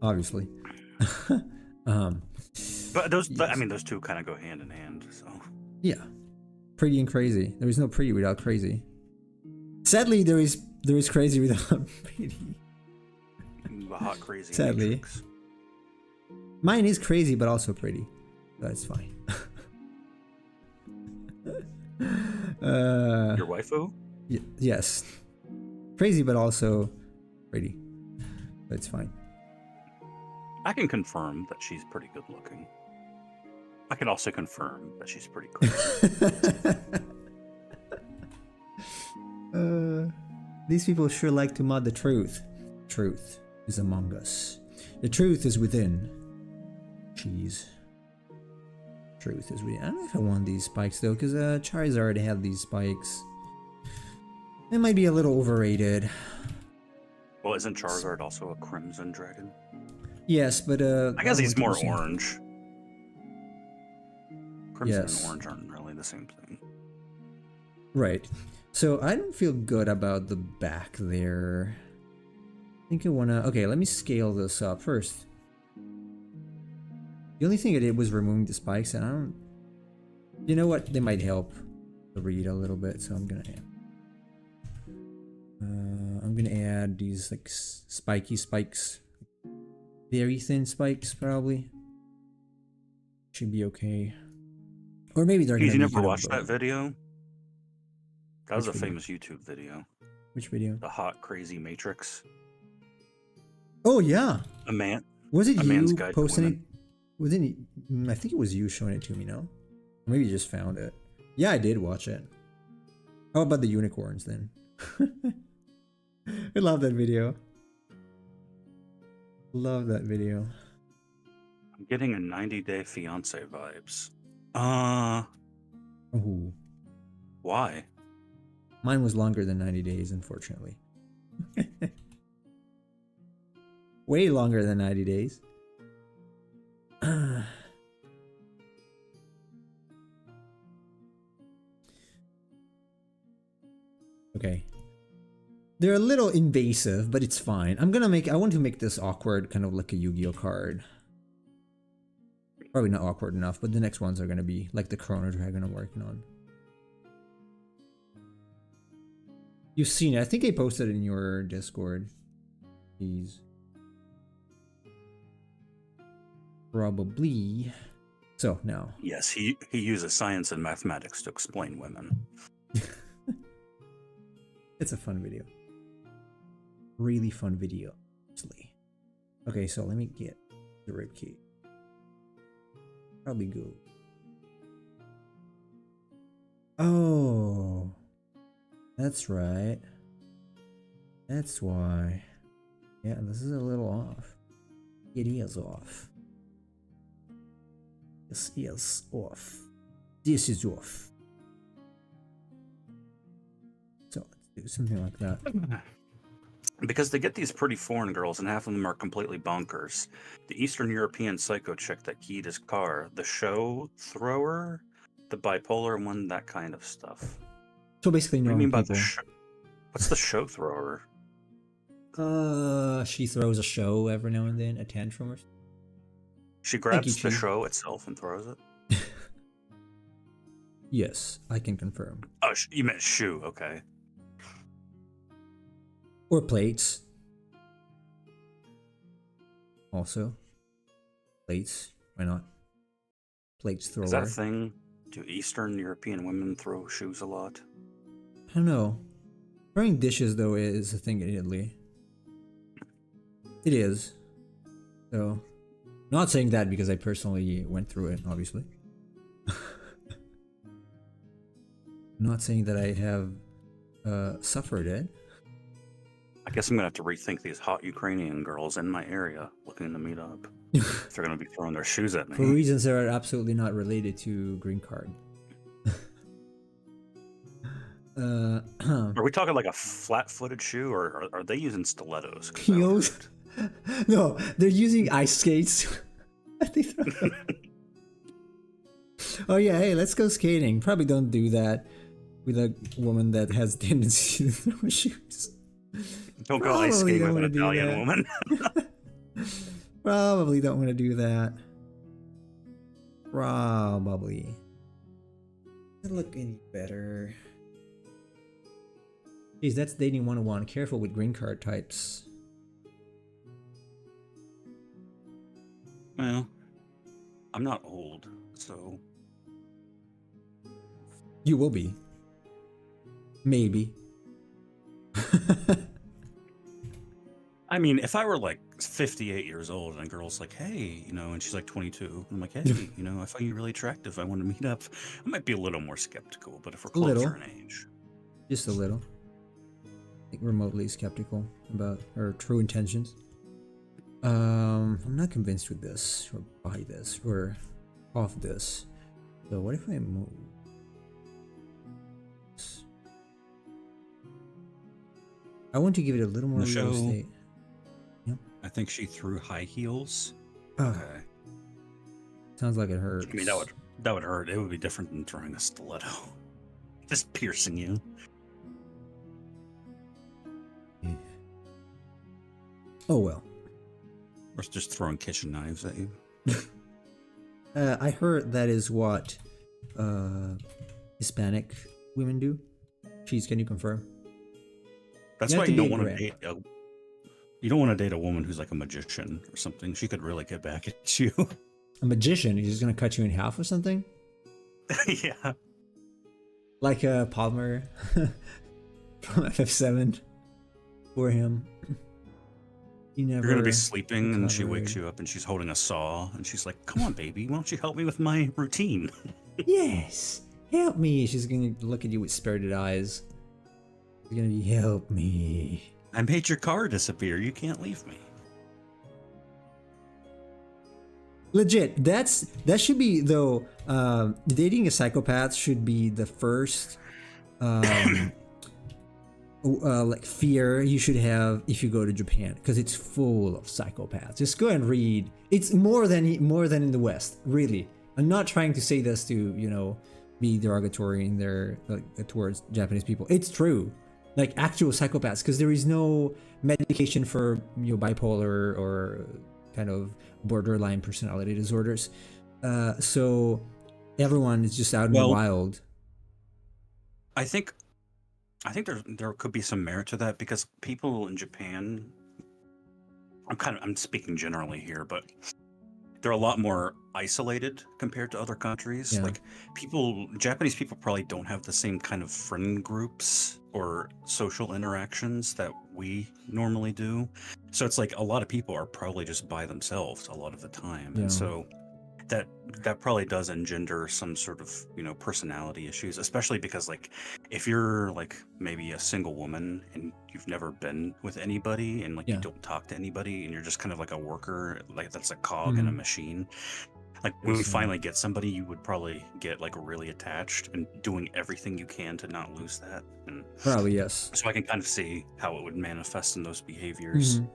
A: obviously.
B: But those,
A: Yes.
B: I mean, those two kind of go hand in hand. So
A: Yeah. Pretty and crazy. There is no pretty without crazy. Sadly, there is crazy without pretty.
B: the hot crazy
A: Sadly.
B: Matrix.
A: Mine is crazy, but also pretty. That's fine.
B: Your waifu?
A: Yes. Crazy, but also pretty. That's fine.
B: I can confirm that she's pretty good looking. I can also confirm that she's pretty crazy.
A: These people sure like to mod the truth. Truth is among us. The truth is within. Jeez. Truth is within. I don't know if I want these spikes though, because Charizard had these spikes. It might be a little overrated.
B: Well, isn't Charizard also a Crimson Dragon?
A: Yes, but
B: I guess he's more
A: 100%.
B: orange. Crimson
A: Yes.
B: and orange aren't really the same thing.
A: Right. So I don't feel good about the back there. I think I wanna... Okay, let me scale this up first. The only thing I did was removing the spikes, and I don't... You know what? They might help the read a little bit, so I'm gonna add... I'm gonna add these like spiky spikes. Very thin spikes, probably. Should be okay. Or maybe they're gonna
B: You
A: be
B: never
A: kind of,
B: watched that video? That was a
A: Which video?
B: famous YouTube video.
A: Which video?
B: The Hot Crazy Matrix.
A: Oh yeah.
B: A man.
A: Was it
B: A Man's
A: you
B: Guide to
A: posting it?
B: Women.
A: Wasn't it? I think it was you showing it to me. No, or maybe you just found it. Yeah, I did watch it. How about the unicorns then? I love that video. Love that video.
B: I'm getting a 90-Day Fiance vibes.
A: Ooh.
B: Why?
A: Mine was longer than 90 days, unfortunately. Way longer than 90 days. Okay. They're a little invasive, but it's fine. I want to make this awkward, kind of like a Yu-Gi-Oh card. Probably not awkward enough, but the next ones are gonna be like the Chrono Dragon I'm working on. You've seen it. I think I posted it in your Discord. Jeez. Probably. So now.
B: Yes, he uses science and mathematics to explain women.
A: It's a fun video. Really fun video, actually. Okay, so let me get the ribcage. Probably go. Oh, that's right. That's why. Yeah, this is a little off. It is off. This is off. This is off. So let's do something like that.
B: Because they get these pretty foreign girls, and half of them are completely bonkers. The Eastern European psycho chick that keyed his car, the show thrower, the bipolar one, that kind of stuff.
A: So basically,
B: What do you
A: normal
B: mean by
A: people.
B: the show? What's the show thrower?
A: She throws a show every now and then, a tantrum or something.
B: She grabs the
A: Chief.
B: show itself and throws it?
A: Yes, I can confirm.
B: Oh, you meant shoe, okay.
A: Or plates. Also. Plates. Why not? Plates thrower.
B: Is that a thing? Do Eastern European women throw shoes a lot?
A: I don't know. Throwing dishes, though, is a thing in Italy. It is. So, not saying that because I personally went through it, obviously. Not saying that I have suffered it.
B: I guess I'm gonna have to rethink these hot Ukrainian girls in my area looking to meet up. If they're gonna be throwing their shoes at
A: For
B: me.
A: reasons that are absolutely not related to green card.
B: Are we talking like a flat-footed shoe, or are they using stilettos? 'Cause that would
A: Heels?
B: hurt.
A: No, they're using ice skates. They throw them. Oh yeah, hey, let's go skating. Probably don't do that with a woman that has tendency to throw shoes.
B: Don't go ice
A: Probably
B: skating
A: don't
B: with
A: wanna
B: an
A: do
B: Italian
A: that.
B: woman.
A: Probably don't want to do that. Probably. Doesn't look any better. Jeez, that's dating 101. Careful with green card types.
B: Well, I'm not old, so
A: You will be. Maybe.
B: I mean, if I were like 58 years old and a girl's like, "Hey," and she's like 22, I'm like, "Hey, I find you really attractive. I want to meet up." I might be a little more skeptical, but if we're
A: A little.
B: closer in age,
A: Just a little. Like remotely skeptical about her true intentions. I'm not convinced with this, or by this, or off this. So what if I move? I want to give it a little more
B: the
A: real
B: show,
A: estate.
B: I think she threw high heels.
A: Oh,
B: Okay.
A: sounds like it hurts.
B: I mean, that would hurt. It would be different than throwing a stiletto, just piercing you.
A: Oh well.
B: Or just throwing kitchen knives at you.
A: I heard that is what Hispanic women do. Cheese, can you confirm?
B: That's
A: You
B: why
A: have to
B: you don't
A: be
B: want to
A: correct.
B: date. You don't want to date a woman who's like a magician or something. She could really get back at you.
A: A magician? He's just gonna cut you in half or something?
B: Yeah.
A: Like Palmer from FF7 for him. You never.
B: You're gonna be sleeping and she
A: recovered.
B: wakes you up and she's holding a saw and she's like, "Come on, baby, why don't you help me with my routine?"
A: Yes, help me. She's gonna look at you with spirited eyes. She's gonna be, help me.
B: I made your car disappear. You can't leave me.
A: Legit. That should be though. Dating a psychopath should be the first like fear you should have if you go to Japan, because it's full of psychopaths. Just go and read. It's more than in the West. Really, I'm not trying to say this to be derogatory in their towards Japanese people. It's true, like actual psychopaths, because there is no medication for bipolar or kind of borderline personality disorders. So everyone is just out in the
B: Well,
A: wild.
B: I think there could be some merit to that because people in Japan, I'm speaking generally here, but they're a lot more isolated compared to other countries.
A: Yeah.
B: Like Japanese people probably don't have the same kind of friend groups or social interactions that we normally do. So it's like a lot of people are probably just by themselves a lot of the time.
A: Yeah.
B: And so that probably does engender some sort of personality issues, especially because like if you're like maybe a single woman and you've never been with anybody and like
A: Yeah.
B: you don't talk to anybody and you're just kind of like a worker, like that's a cog in a machine, like when we
A: Yes, yeah.
B: finally get somebody, you would probably get like really attached and doing everything you can to not lose that. And
A: Probably yes.
B: so I can kind of see how it would manifest in those behaviors.
A: Mhm.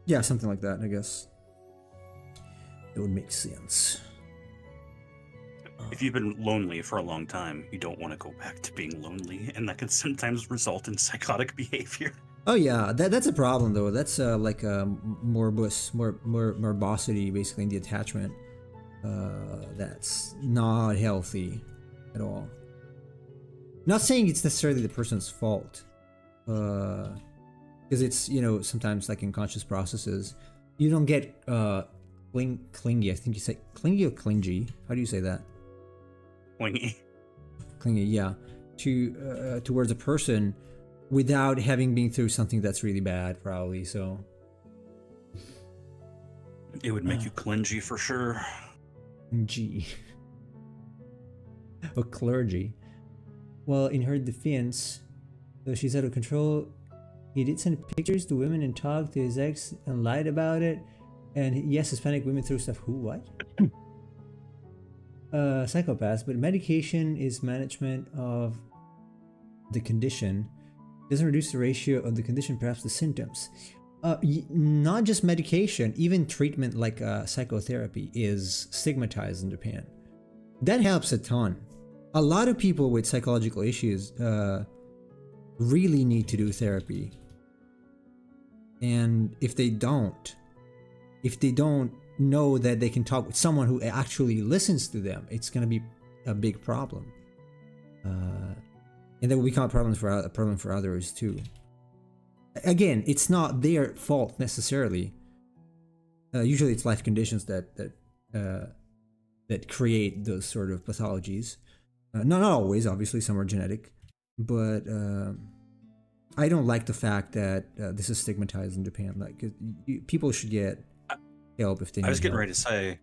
A: Yeah, something like that, I guess. It would make sense.
B: If you've been lonely for a long time, you don't want to go back to being lonely, and that can sometimes result in psychotic behavior.
A: Oh yeah, that's a problem though. That's like morbosity basically in the attachment. That's not healthy at all. Not saying it's necessarily the person's fault, because it's sometimes like in conscious processes, you don't get clingy. I think you say clingy or clingy. How do you say that?
B: Clingy.
A: Clingy, yeah. Towards a person without having been through something that's really bad, probably. So
B: It would make you clingy for sure.
A: G. Or clergy. Well, in her defense, though she's out of control, he did send pictures to women and talked to his ex and lied about it. And yes, Hispanic women through stuff. Who? What? Psychopaths. But medication is management of the condition. Doesn't reduce the ratio of the condition, perhaps the symptoms. Not just medication, even treatment like psychotherapy is stigmatized in Japan. That helps a ton. A lot of people with psychological issues really need to do therapy. And if they don't know that they can talk with someone who actually listens to them, it's going to be a big problem. And that will become a problem for others too. Again, it's not their fault necessarily. Usually, it's life conditions that create those sort of pathologies. Not always, obviously, some are genetic, but I don't like the fact that this is stigmatized in Japan. Like, people should get help if they need
B: I was getting
A: help.
B: ready to say,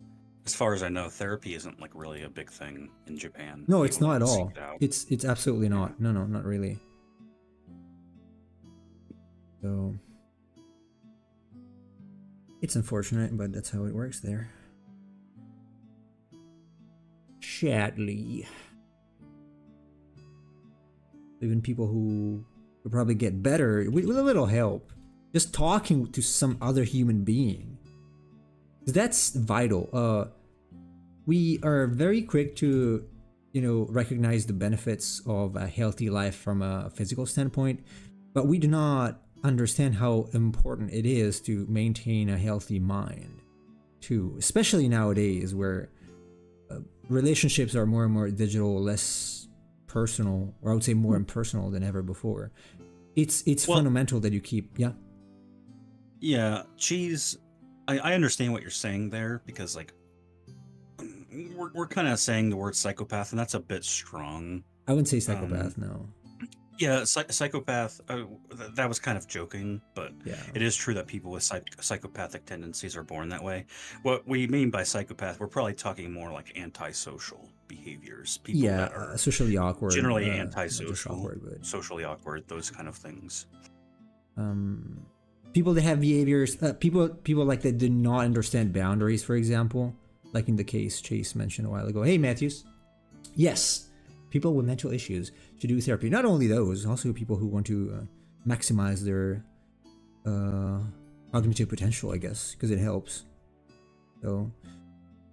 B: as far as I know, therapy isn't like really a big thing in Japan.
A: No, it's
B: People
A: not at
B: don't seek
A: all.
B: it out.
A: It's absolutely not. No, not really. So it's unfortunate, but that's how it works there. Sadly. Even people who could probably get better with a little help, just talking to some other human being. 'Cause that's vital. We are very quick to, recognize the benefits of a healthy life from a physical standpoint, but we do not understand how important it is to maintain a healthy mind, too. Especially nowadays, where relationships are more and more digital, less personal, or I would say more impersonal than ever before. It's
B: Well-
A: fundamental that you keep, yeah.
B: Yeah, cheese. I understand what you're saying there because like we're kind of saying the word psychopath, and that's a bit strong.
A: I wouldn't say psychopath, no.
B: Yeah, psychopath. That was kind of joking, but
A: Yeah.
B: it is true that people with psychopathic tendencies are born that way. What we mean by psychopath, we're probably talking more like antisocial behaviors. People that
A: Yeah,
B: are
A: socially awkward.
B: generally
A: not just
B: antisocial,
A: awkward, but
B: socially awkward, those kind of things.
A: people that have behaviors, people like that do not understand boundaries, for example, like in the case Chase mentioned a while ago. Hey, Matthews. Yes, people with mental issues should do therapy. Not only those, also people who want to maximize their cognitive potential, I guess, because it helps. So,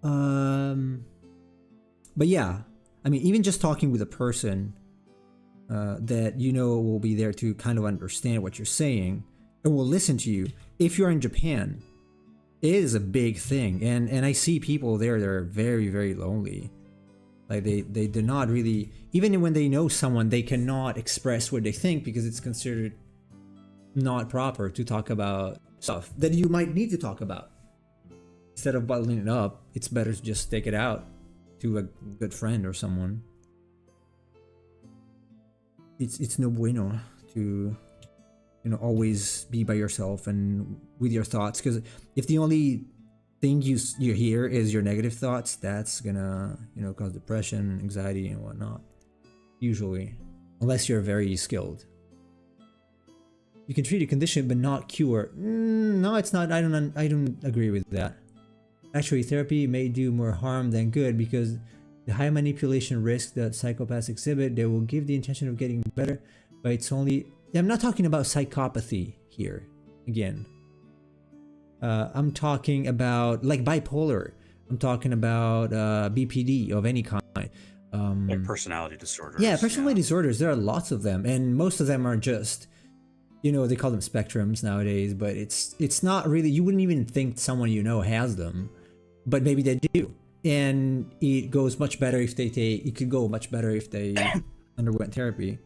A: but yeah, I mean, even just talking with a person that will be there to kind of understand what you're saying and will listen to you. If you're in Japan, it is a big thing, and I see people there that are very, very lonely. Like they do not really, even when they know someone, they cannot express what they think because it's considered not proper to talk about stuff that you might need to talk about. Instead of bottling it up, it's better to just take it out to a good friend or someone. It's no bueno to always be by yourself and with your thoughts, because if the only thing you hear is your negative thoughts, that's gonna cause depression, anxiety, and whatnot. Usually, unless you're very skilled. You can treat a condition but not cure. No, it's not. I don't agree with that. Actually, therapy may do more harm than good because the high manipulation risk that psychopaths exhibit, they will give the intention of getting better, but it's only. I'm not talking about psychopathy here. Again, I'm talking about like bipolar. I'm talking about BPD of any kind.
B: Like personality disorders.
A: Yeah, personality disorders. There are lots of them, and most of them are just, they call them spectrums nowadays. But it's not really. You wouldn't even think someone has them, but maybe they do, and it goes much better if they take. It could go much better if they underwent therapy.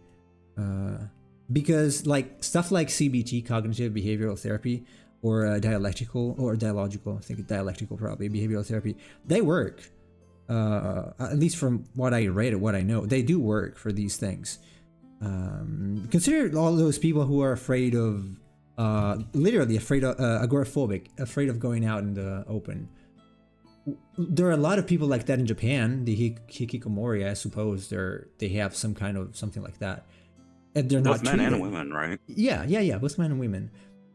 A: Because like stuff like CBT, cognitive behavioral therapy, or dialectical, I think dialectical probably, behavioral therapy, they work. At least from what I read or what I know, they do work for these things. Consider all those people who are afraid of, literally afraid of, agoraphobic, afraid of going out in the open. There are a lot of people like that in Japan. The hikikomori, I suppose, they have some kind of something like that. And they're
B: both
A: not
B: men
A: treated.
B: and women, right?
A: Yeah, both men and women.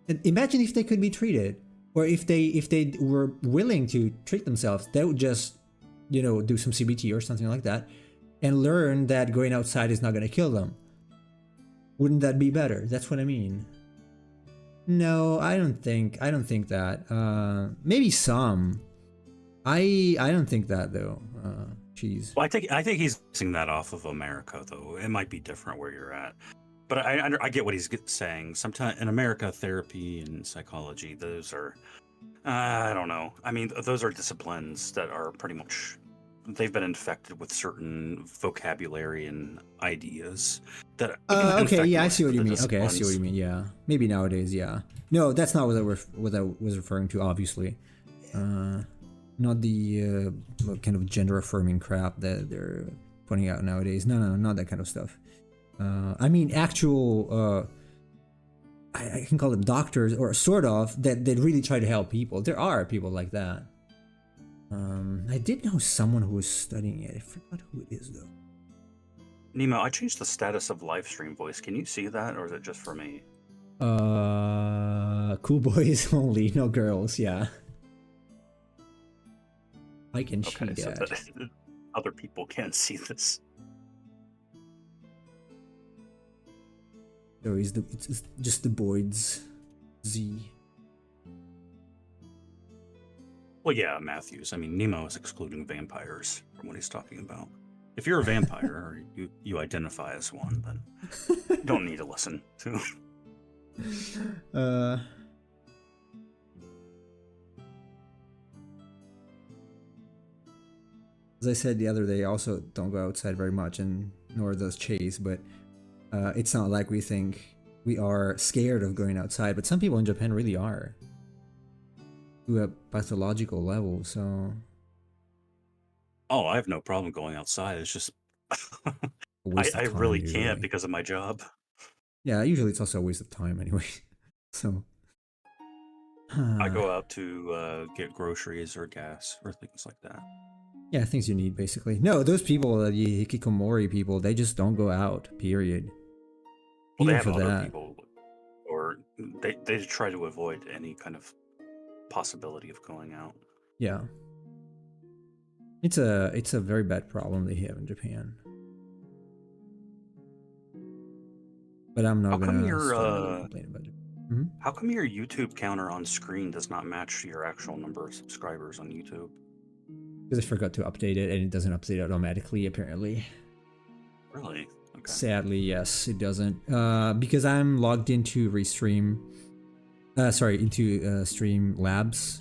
A: And imagine if they could be treated, or if they were willing to treat themselves, they would just, do some CBT or something like that, and learn that going outside is not going to kill them. Wouldn't that be better? That's what I mean. No, I don't think that. Maybe some. I don't think that though. Jeez.
B: Well, I think he's basing that off of America, though. It might be different where you're at, but I get what he's saying. Sometimes in America, therapy and psychology, those are, I don't know. I mean, those are disciplines that are pretty much, they've been infected with certain vocabulary and ideas that.
A: Okay, yeah, I see what you mean. Okay, I see what you mean. Yeah, maybe nowadays, yeah. No, that's not what I was referring to, obviously. Not the kind of gender affirming crap that they're putting out nowadays. No, not that kind of stuff. I mean actual I can call them doctors, or sort of, that really try to help people. There are people like that. I did know someone who was studying it. I forgot who it is though.
B: Nemo, I changed the status of live stream voice. Can you see that, or is it just for me?
A: Cool boys only, no girls. Yeah, I can see
B: Okay, so
A: that.
B: that other people can't see this.
A: So it's just the Boyd's Z.
B: Well, yeah, Matthews. I mean, Nemo is excluding vampires from what he's talking about. If you're a vampire or you identify as one, then you don't need to listen to.
A: As I said the other day, I also don't go outside very much, and nor does Chase, but it's not like we think we are scared of going outside, but some people in Japan really are. To a pathological level, so...
B: Oh, I have no problem going outside. It's just...
A: a waste of
B: I
A: time,
B: really
A: usually.
B: can't because of my job.
A: Yeah, usually it's also a waste of time anyway. So...
B: I go out to get groceries or gas or things like that.
A: Yeah, things you need, basically. No, those people, the hikikomori people, they just don't go out, period.
B: Well, they
A: Even
B: have
A: for
B: other
A: that.
B: people, or they try to avoid any kind of possibility of going out.
A: Yeah. It's a very bad problem they have in Japan. But I'm not
B: How come
A: gonna
B: your
A: start another complaint about it. Mm-hmm.
B: how come your YouTube counter on screen does not match your actual number of subscribers on YouTube?
A: Because I forgot to update it, and it doesn't update automatically, apparently.
B: Really? Okay.
A: Sadly, yes, it doesn't. Because I'm logged into Restream, into Streamlabs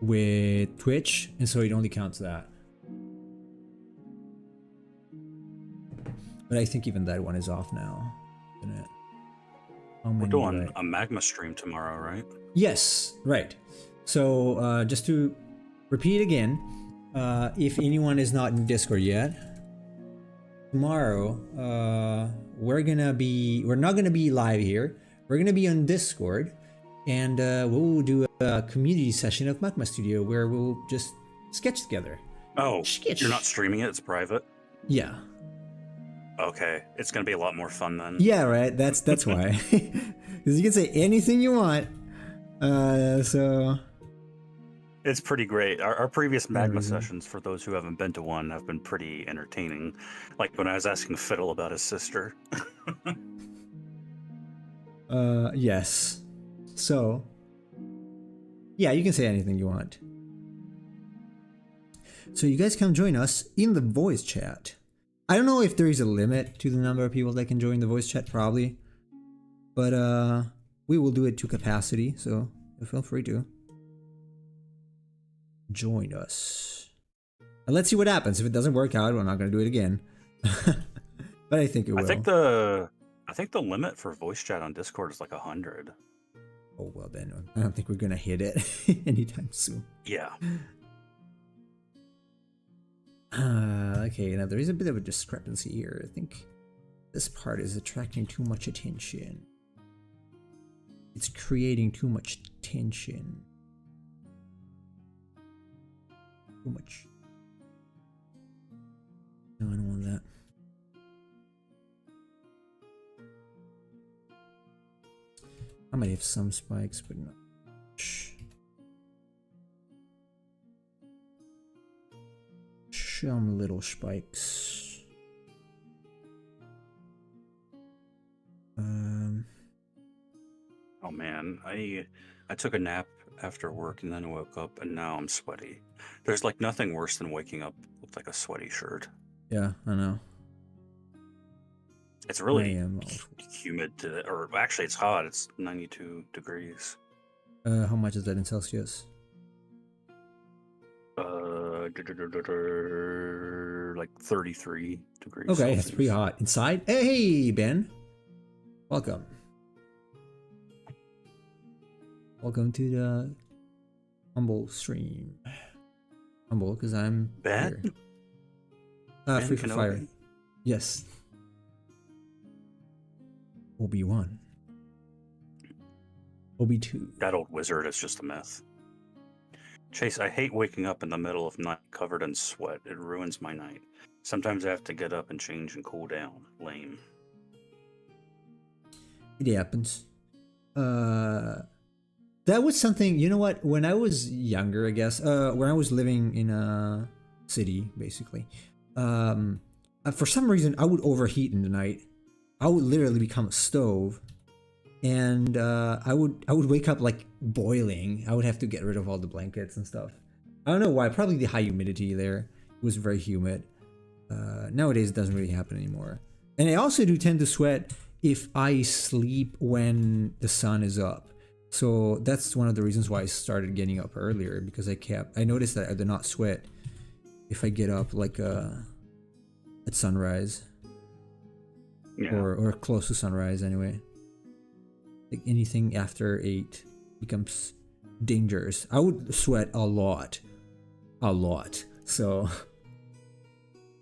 A: with Twitch, and so it only counts that. But I think even that one is off now, isn't it?
B: We're doing a Magma stream tomorrow, right?
A: Yes, right. So just to repeat again, if anyone is not in Discord yet, tomorrow we're not gonna be live here. We're gonna be on Discord, and we'll do a community session of Magma Studio where we'll just sketch together.
B: Oh,
A: Sketch.
B: you're not streaming it? It's private?
A: Yeah.
B: Okay, it's gonna be a lot more fun then.
A: Yeah, right. That's why. Because you can say anything you want. So.
B: It's pretty great. Our previous Magma sessions, for those who haven't been to one, have been pretty entertaining. Like when I was asking Fiddle about his sister.
A: Yes. So. Yeah, you can say anything you want. So you guys come join us in the voice chat. I don't know if there is a limit to the number of people that can join the voice chat, probably. But we will do it to capacity, so feel free to join us. And let's see what happens. If it doesn't work out, we're not going to do it again. But I think it will.
B: I think the limit for voice chat on Discord is like 100.
A: Oh, well then, I don't think we're going to hit it anytime soon.
B: Yeah.
A: Okay, now there is a bit of a discrepancy here. I think this part is attracting too much attention. It's creating too much tension. Too much. No, I don't want that. I might have some spikes, but not much. Some little spikes.
B: Oh man, I took a nap after work and then woke up and now I'm sweaty. There's like nothing worse than waking up with like a sweaty shirt.
A: Yeah, I know.
B: It's really humid today, or actually it's hot. It's 92 degrees.
A: How much is that in Celsius?
B: Like 33 degrees.
A: Okay,
B: Celsius.
A: that's pretty hot. Inside? Hey, Ben. Welcome. Welcome to the Humble stream. Humble because I'm
B: Ben?
A: here.
B: Ben
A: Free for fire.
B: Kenobi?
A: Yes. Obi-Wan. Obi-2.
B: That old wizard is just a myth. Chase, I hate waking up in the middle of night covered in sweat. It ruins my night. Sometimes I have to get up and change and cool down. Lame.
A: It happens. That was something, you know what? When I was younger, I guess, when I was living in a city, basically, for some reason, I would overheat in the night. I would literally become a stove, and I would wake up like boiling. I would have to get rid of all the blankets and stuff. I don't know why. Probably the high humidity there. It was very humid. Nowadays, it doesn't really happen anymore. And I also do tend to sweat if I sleep when the sun is up. So that's one of the reasons why I started getting up earlier, because I noticed that I do not sweat if I get up like at sunrise.
B: Yeah.
A: Or close to sunrise anyway. Like anything after 8 becomes dangerous. I would sweat a lot. So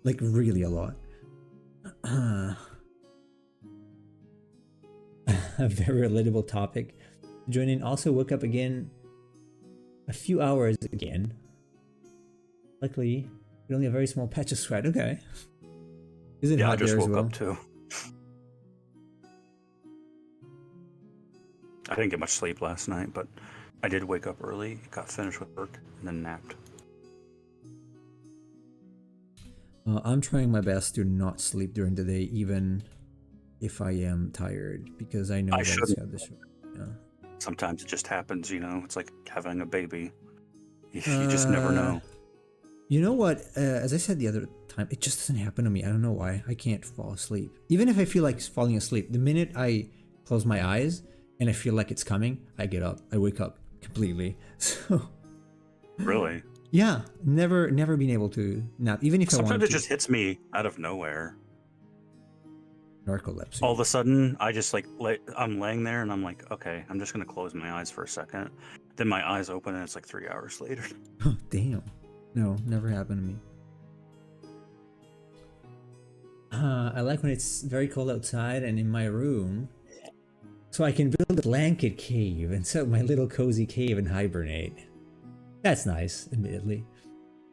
A: like really a lot. A very relatable topic. Join in. Also woke up again a few hours again. Luckily, with only a very small patch of sweat. Okay. Is it
B: Yeah, I
A: hot
B: just
A: there as
B: woke
A: well?
B: up too. I didn't get much sleep last night, but I did wake up early, got finished with work, and then napped.
A: I'm trying my best to not sleep during the day, even if I am tired, because I know
B: I
A: that it's
B: shouldn't.
A: got this. Yeah.
B: Sometimes it just happens, you know? It's like having a baby. You just never know.
A: You know what? As I said the other time, it just doesn't happen to me. I don't know why. I can't fall asleep. Even if I feel like falling asleep, the minute I close my eyes and I feel like it's coming, I get up. I wake up completely. So
B: Really?
A: yeah, never been able to nap, even if I
B: Sometimes
A: wanted
B: it
A: to.
B: just hits me out of nowhere.
A: Narcolepsy.
B: All of a sudden, I just I'm laying there and I'm like, okay, I'm just going to close my eyes for a second. Then my eyes open and it's like 3 hours later.
A: Oh, damn. No, never happened to me. I like when it's very cold outside and in my room, so I can build a blanket cave and set up my little cozy cave and hibernate. That's nice, admittedly.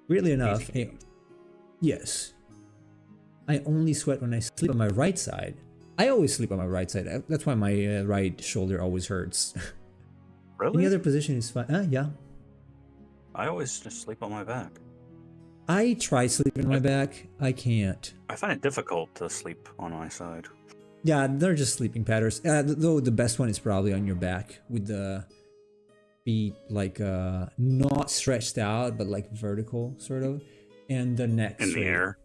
A: Weirdly enough, yes. I only sweat when I sleep on my right side. I always sleep on my right side. That's why my right shoulder always hurts.
B: Really?
A: Any other position is fine. Yeah.
B: I always just sleep on my back.
A: I try sleeping on my back. I can't.
B: I find it difficult to sleep on my side.
A: Yeah, they're just sleeping patterns. Though the best one is probably on your back with the feet like not stretched out but like vertical sort of, and the neck
B: In the
A: straight.
B: air.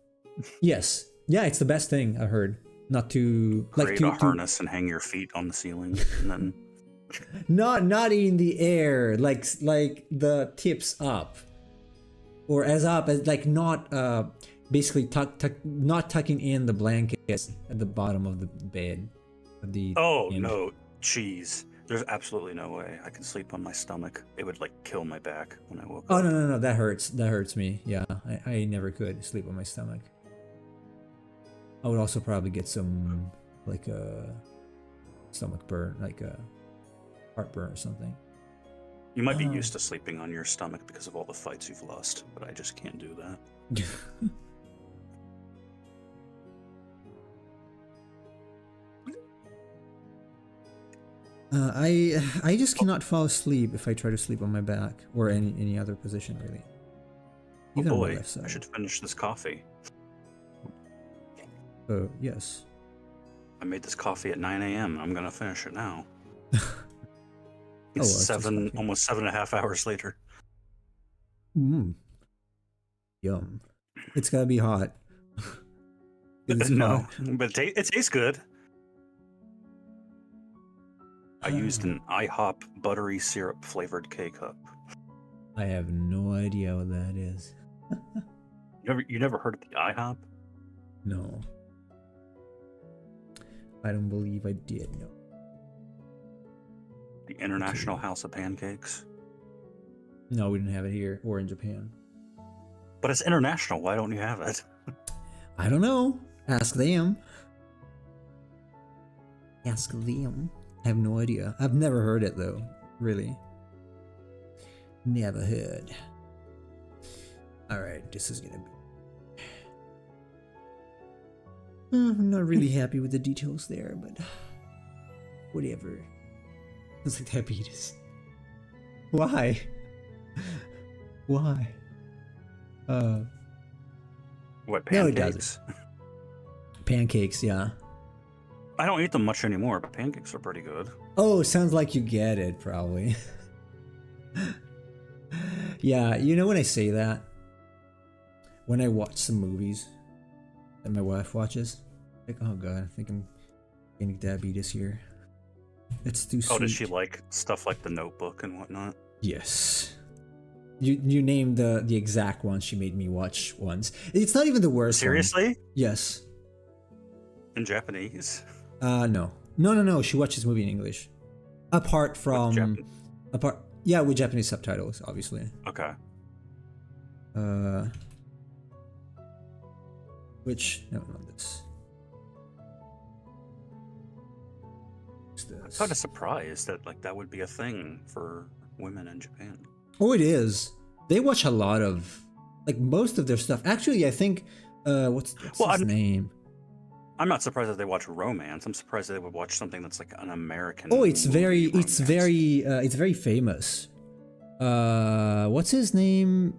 A: Yes. Yeah, it's the best thing I've heard. Not to
B: Create a harness and hang your feet on the ceiling, and then
A: not in the air, like the tips up, or as up as like not basically not tucking in the blankets at the bottom of the bed.
B: no, cheese. There's absolutely no way I can sleep on my stomach. It would like kill my back when I woke
A: Oh
B: up.
A: no, that hurts me. Yeah, I never could sleep on my stomach. I would also probably get some like a stomach burn, like a heartburn or something.
B: You might be used to sleeping on your stomach because of all the fights you've lost, but I just can't do that.
A: I just cannot fall asleep if I try to sleep on my back or any other position really.
B: Oh
A: Even on my
B: boy,
A: left side.
B: I should finish this coffee.
A: Yes.
B: I made this coffee at 9 a.m. I'm gonna finish it now.
A: Well,
B: It's
A: it's just coffee.
B: almost 7.5 hours later.
A: Yum. It's gotta be hot. It's
B: No,
A: hot.
B: but it tastes good. I used an IHOP buttery syrup flavored K-cup.
A: I have no idea what that is.
B: You never heard of the IHOP?
A: No. I don't believe I did. No.
B: The International House of Pancakes.
A: No, we didn't have it here or in Japan.
B: But it's international. Why don't you have it?
A: I don't know. Ask them. Ask them. I have no idea. I've never heard it though. Really. Never heard. Alright, this is gonna be... I'm not really happy with the details there, but... whatever. It's like diabetes. Why? Why?
B: What,
A: No, it
B: pancakes?
A: Pancakes, yeah.
B: I don't eat them much anymore, but pancakes are pretty good.
A: Oh, sounds like you get it, probably. Yeah, you know when I say that? When I watch some movies that my wife watches, like, oh god, I think I'm getting diabetes here. It's too sweet.
B: Oh, does she like stuff like The Notebook and whatnot?
A: Yes. You named the exact one she made me watch once. It's not even the worst one.
B: Seriously?
A: Yes.
B: In Japanese?
A: No. No. She watches movie in English. Apart from... Yeah, with Japanese subtitles, obviously.
B: Okay.
A: Which... No, not this. What's this?
B: I'm kind of surprised that like that would be a thing for women in Japan.
A: Oh, it is. They watch a lot of... Like, most of their stuff. Actually, I think... what's his name?
B: I'm not surprised that they watch romance. I'm surprised that they would watch something that's like an American.
A: Oh, it's very
B: romance.
A: it's very famous. What's his name?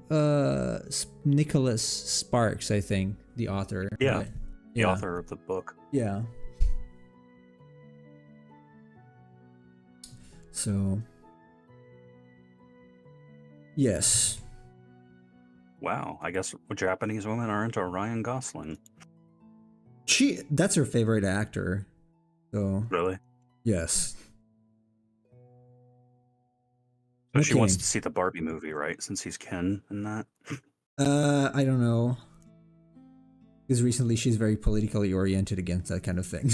A: Nicholas Sparks, I think, the author.
B: Yeah,
A: right?
B: the author of the book.
A: Yeah. So. Yes.
B: Wow, I guess Japanese women are into Ryan Gosling.
A: That's her favorite actor. So
B: Really?
A: yes.
B: So she wants to see the Barbie movie, right? Since he's Ken in that.
A: I don't know. Because recently she's very politically oriented against that kind of thing.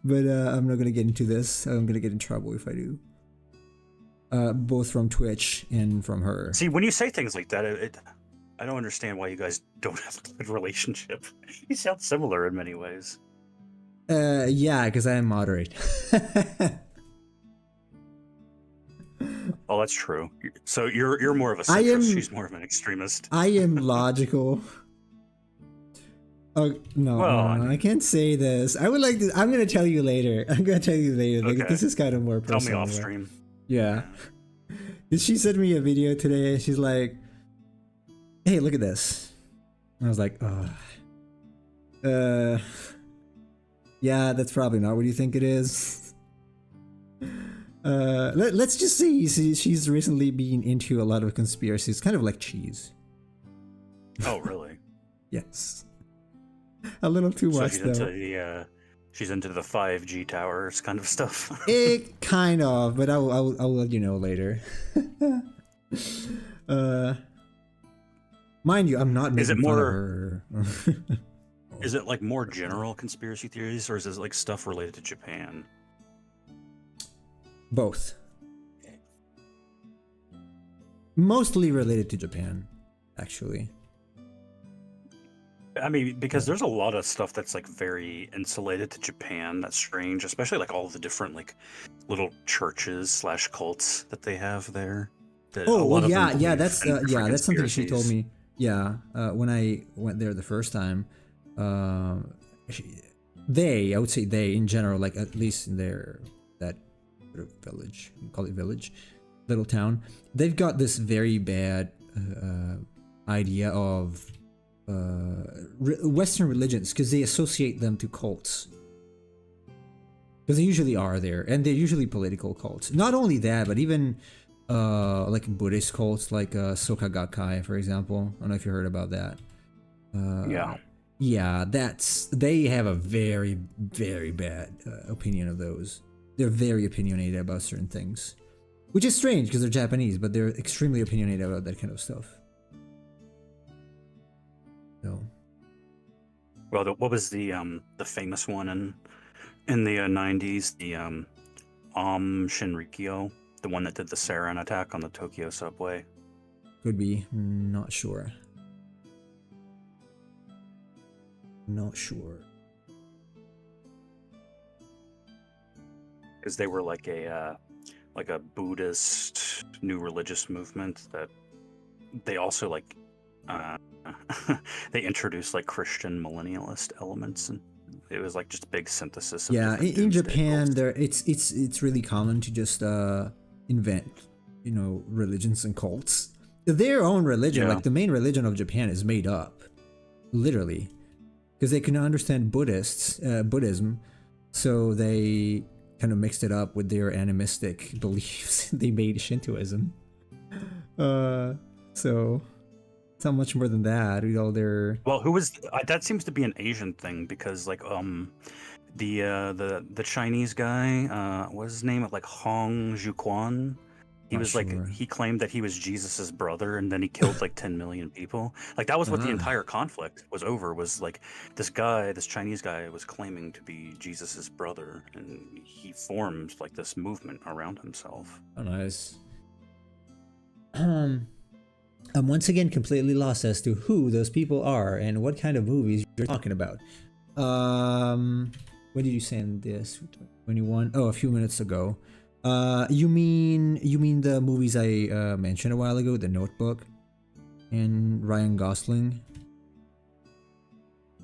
A: But I'm not gonna get into this. I'm gonna get in trouble if I do. Both from Twitch and from her.
B: See, when you say things like that, I don't understand why you guys don't have a good relationship. You sound similar in many ways.
A: Yeah, because I am moderate.
B: Oh, that's true. So you're more of a centrist. She's more of an extremist.
A: I am logical. Oh no,
B: well,
A: no, I can't say this. I would like to. I'm gonna tell you later. Like,
B: okay.
A: this is kind of more personal.
B: Tell me off stream.
A: Yeah. She sent me a video today. She's like, "Hey, look at this." And I was like, "Oh, yeah, that's probably not what you think it is." Let's just see. She's recently been into a lot of conspiracies, kind of like cheese.
B: Oh, really?
A: Yes. A little too much, though.
B: She's into the 5G towers kind of stuff.
A: It kind of, but I'll let you know later. Mind you, I'm not making fun of her.
B: Is it like more general conspiracy theories, or is it like stuff related to Japan?
A: Both. Mostly related to Japan, actually.
B: I mean, because there's a lot of stuff that's like very insulated to Japan. That's strange, especially like all the different like little churches / cults that they have there.
A: Oh, well, yeah, that's something she told me. Yeah, when I went there the first time, I would say they in general, like at least in that sort of village, call it village, little town, they've got this very bad idea of Western religions, because they associate them to cults, because they usually are there, and they're usually political cults. Not only that, but even like Buddhist cults, like Soka Gakkai, for example. I don't know if you heard about that. Yeah, they have a very, very bad opinion of those. They're very opinionated about certain things, which is strange because they're Japanese, but they're extremely opinionated about that kind of stuff. So,
B: well, what was the famous one in the 90s? The Shinrikyo, The one that did the sarin attack on the Tokyo subway.
A: Could be. Not sure. Not sure.
B: Because they were like a Buddhist new religious movement that they also like they introduced like Christian millennialist elements, and it was like just a big synthesis of
A: Yeah,
B: different
A: in
B: doomsday
A: Japan,
B: cults.
A: it's really common to just invent, religions and cults. Their own religion,
B: Yeah.
A: like the main religion of Japan, is made up, literally, because they couldn't understand Buddhism, so they kind of mixed it up with their animistic beliefs. They made Shintoism. So it's not much more than that. Their
B: Well, who was that? Seems to be an Asian thing because like the Chinese guy, what's his name? Like Hong Zhuquan. He
A: Not
B: was like
A: sure.
B: he claimed that he was Jesus's brother, and then he killed like 10 million people. Like that was what the entire conflict was over. Was like this Chinese guy, was claiming to be Jesus's brother, and he formed like this movement around himself.
A: Oh, nice. I'm once again completely lost as to who those people are and what kind of movies you're talking about. When did you send this? 21? Oh, a few minutes ago. You mean the movies I mentioned a while ago, The Notebook and Ryan Gosling?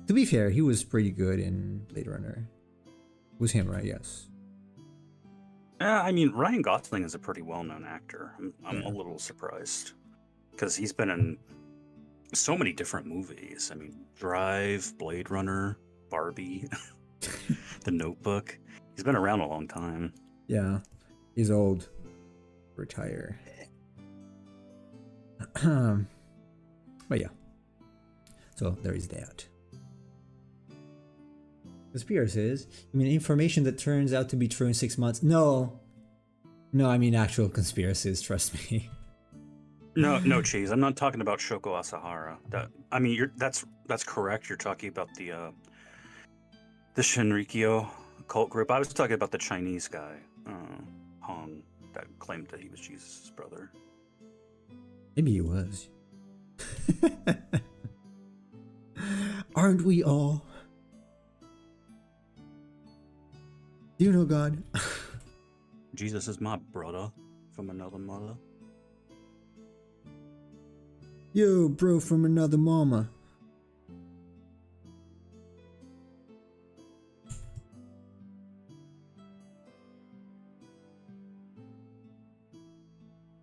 A: To be fair, he was pretty good in Blade Runner. It was him, right? Yes.
B: I mean, Ryan Gosling is a pretty well-known actor. I'm
A: Yeah.
B: a little surprised because he's been in so many different movies. I mean, Drive, Blade Runner, Barbie, The Notebook. He's been around a long time.
A: Yeah. He's old. Retire. But yeah. So there is that. Conspiracies? You mean information that turns out to be true in 6 months? No. No, I mean actual conspiracies, trust me.
B: No, Cheese. I'm not talking about Shoko Asahara. That's correct. You're talking about the Shinrikyo cult group. I was talking about the Chinese guy, Hong, that claimed that he was Jesus' brother.
A: Maybe he was. Aren't we all? Do you know God?
B: Jesus is my brother from another mother.
A: Yo, bro from another mama.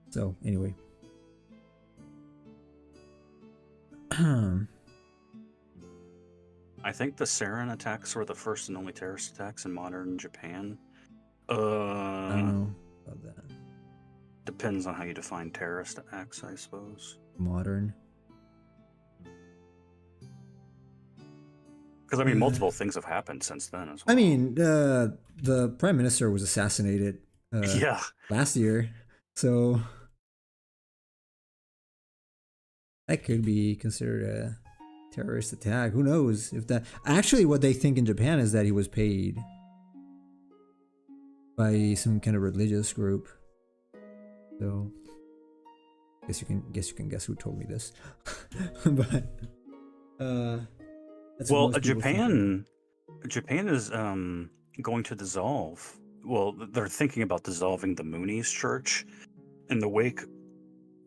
A: So, anyway.
B: I think the sarin attacks were the first and only terrorist attacks in modern Japan.
A: I don't know about that.
B: Depends on how you define terrorist acts, I suppose.
A: Modern.
B: Because I mean, multiple things have happened since then as well.
A: I mean, the prime minister was assassinated
B: yeah,
A: last year, so that could be considered a terrorist attack. Who knows if that? Actually, what they think in Japan is that he was paid by some kind of religious group. So, guess you can guess who told me this. But that's what
B: well,
A: most people think.
B: Japan is going to dissolve. Well, they're thinking about dissolving the Moonies Church in the wake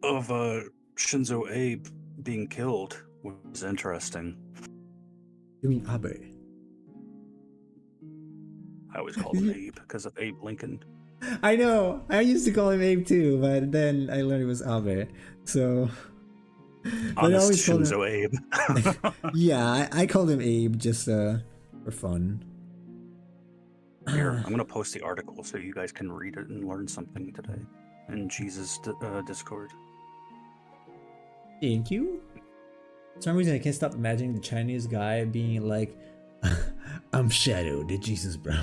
B: of Shinzo Abe being killed, which is interesting.
A: You mean Abe?
B: I always called him Abe because of Abe Lincoln.
A: I know. I used to call him Abe too, but then I learned it was Abe. So, but I
B: Honest
A: always called him.
B: Shinzo Abe.
A: Yeah, I called him Abe just for fun.
B: Here, I'm gonna post the article so you guys can read it and learn something today in Jesus' Discord.
A: Thank you. For some reason, I can't stop imagining the Chinese guy being like, "I'm Shadow, the Jesus bro."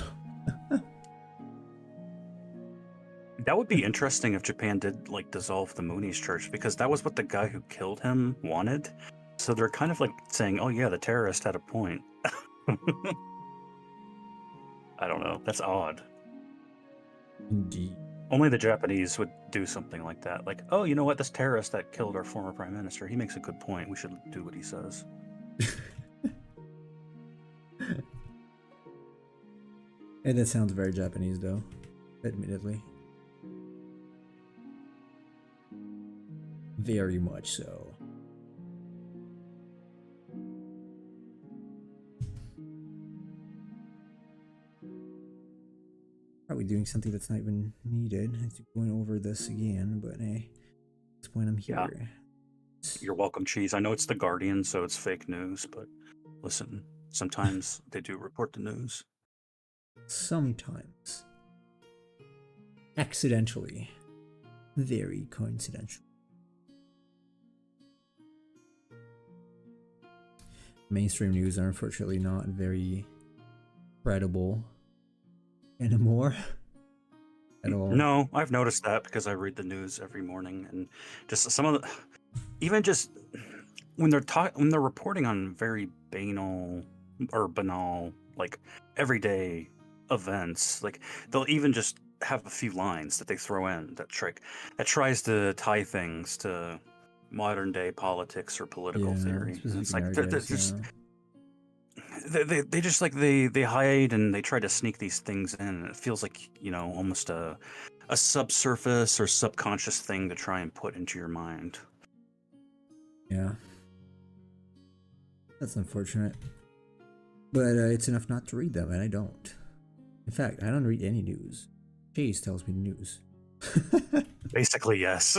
B: That would be interesting if Japan did like dissolve the Moonies Church, because that was what the guy who killed him wanted. So they're kind of like saying, "Oh yeah, the terrorist had a point." I don't know. That's odd.
A: Indeed.
B: Only the Japanese would do something like that. Like, oh, you know what? This terrorist that killed our former prime minister, he makes a good point. We should do what he says.
A: And that sounds very Japanese, though, admittedly. Very much so. Probably doing something that's not even needed. I keep going over this again, but hey, that's when I'm here.
B: Yeah. You're welcome, Cheese. I know it's the Guardian, so it's fake news, but listen, sometimes they do report the news.
A: Sometimes. Accidentally. Very coincidental. Mainstream news are unfortunately not very credible anymore at all.
B: No, I've noticed that because I read the news every morning, and just some of the, even just when they're reporting on very banal like everyday events, like they'll even just have a few lines that they throw in that tries to tie things to modern day politics or political theory. It's like they're just they just like they hide and they try to sneak these things in, and it feels like, you know, almost a subsurface or subconscious thing to try and put into your mind.
A: Yeah, that's unfortunate, but it's enough not to read them, and I don't. In fact, I don't read any news. Chase tells me the news.
B: Basically, yes.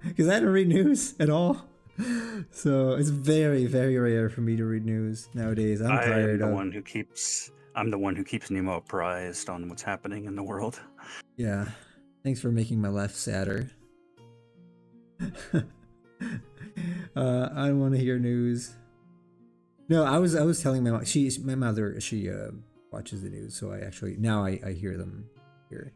A: Because I don't read news at all. So it's very, very rare for me to read news nowadays. I'm the one who keeps
B: Nemo apprised on what's happening in the world.
A: Yeah. Thanks for making my life sadder. I don't want to hear news. No, I was telling my mom. My mother watches the news, so I hear them here.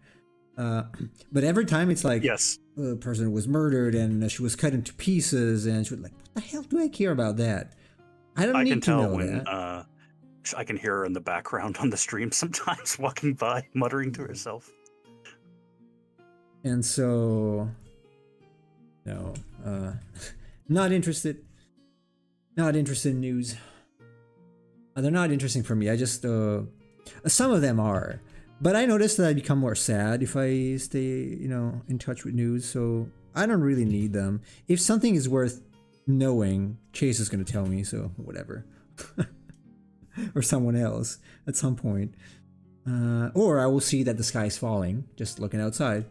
A: But every time it's like,
B: yes,
A: the person was murdered and she was cut into pieces, and she was like, what the hell do I care about that? I can tell when
B: I can hear her in the background on the stream sometimes walking by, muttering to herself.
A: And so, no, not interested. Not interested in news. They're not interesting for me. I just, some of them are. But I noticed that I become more sad if I stay, in touch with news. So I don't really need them. If something is worth knowing, Chase is going to tell me. So whatever. Or someone else at some point. Or I will see that the sky is falling, just looking outside.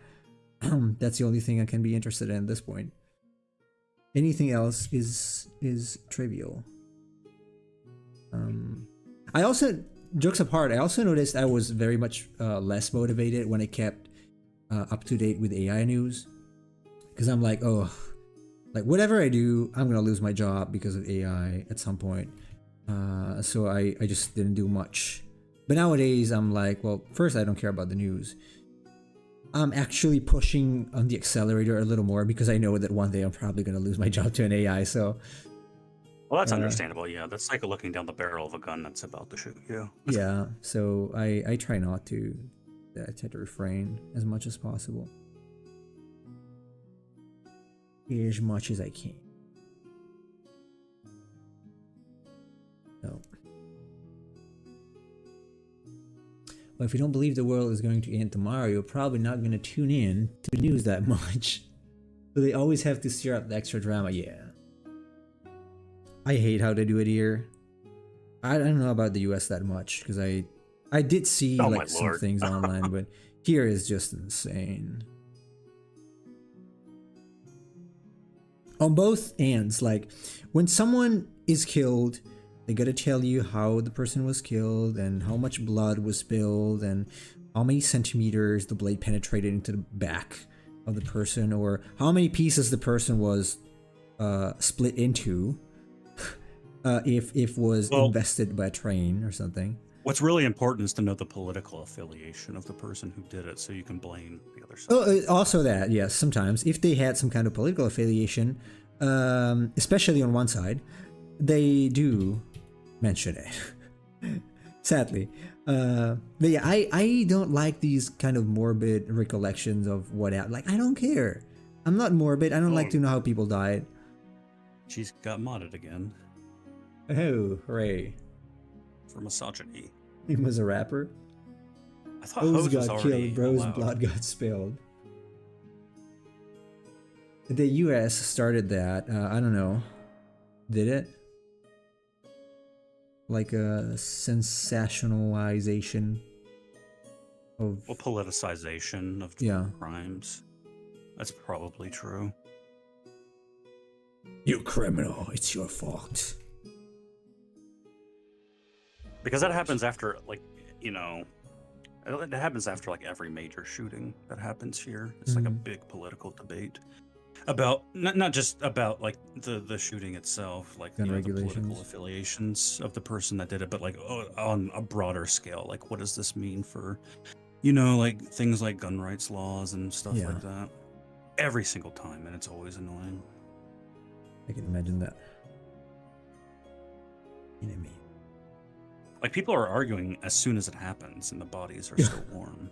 A: That's the only thing I can be interested in at this point. Anything else is trivial. I also, jokes apart, I also noticed I was very much less motivated when I kept up to date with AI news, because I'm like, oh, like whatever I do, I'm gonna lose my job because of AI at some point. So I just didn't do much. But nowadays I'm like, well, first, I don't care about the news. I'm actually pushing on the accelerator a little more because I know that one day I'm probably gonna lose my job to an AI. So.
B: Well, that's understandable. Yeah, that's like looking down the barrel of a gun that's about to shoot you.
A: Yeah, so I try not to. I try to refrain as much as possible. As much as I can. So. Well, if you don't believe the world is going to end tomorrow, you're probably not going to tune in to the news that much. So they always have to stir up the extra drama. Yeah. I hate how they do it here. I don't know about the US that much because I did see some things online, but here is just insane. On both ends, like when someone is killed, they gotta tell you how the person was killed and how much blood was spilled and how many centimeters the blade penetrated into the back of the person, or how many pieces the person was split into. If was invested by a train or something.
B: What's really important is to know the political affiliation of the person who did it, so you can blame the other side.
A: Oh, also that, yes. Sometimes, if they had some kind of political affiliation, especially on one side, they do mention it. Sadly, But yeah, I don't like these kind of morbid recollections of what happened. Like, I don't care. I'm not morbid. I don't like
B: Oh,
A: to know how people died.
B: she's got modded again
A: Oh, hooray.
B: for misogyny.
A: He was a rapper.
B: I thought
A: Hose
B: Hose was
A: got
B: already
A: killed, bro's
B: allowed.
A: blood got spilled. The US started that. I don't know. Did it? Like a sensationalization of.
B: Well, politicization of
A: Yeah.
B: crimes. That's probably true.
A: You criminal, it's your fault.
B: Because that happens after, like, you know, it happens after like every major shooting that happens here. It's like a big political debate about not just about like the shooting itself, like
A: Gun
B: you know, the political
A: regulations.
B: affiliations of the person that did it, but like on a broader scale, like what does this mean for, you know, like things like gun rights laws and stuff
A: Yeah.
B: like that. Every single time, and it's always annoying.
A: I can imagine that. You know what I mean?
B: Like people are arguing as soon as it happens, and the bodies are still warm.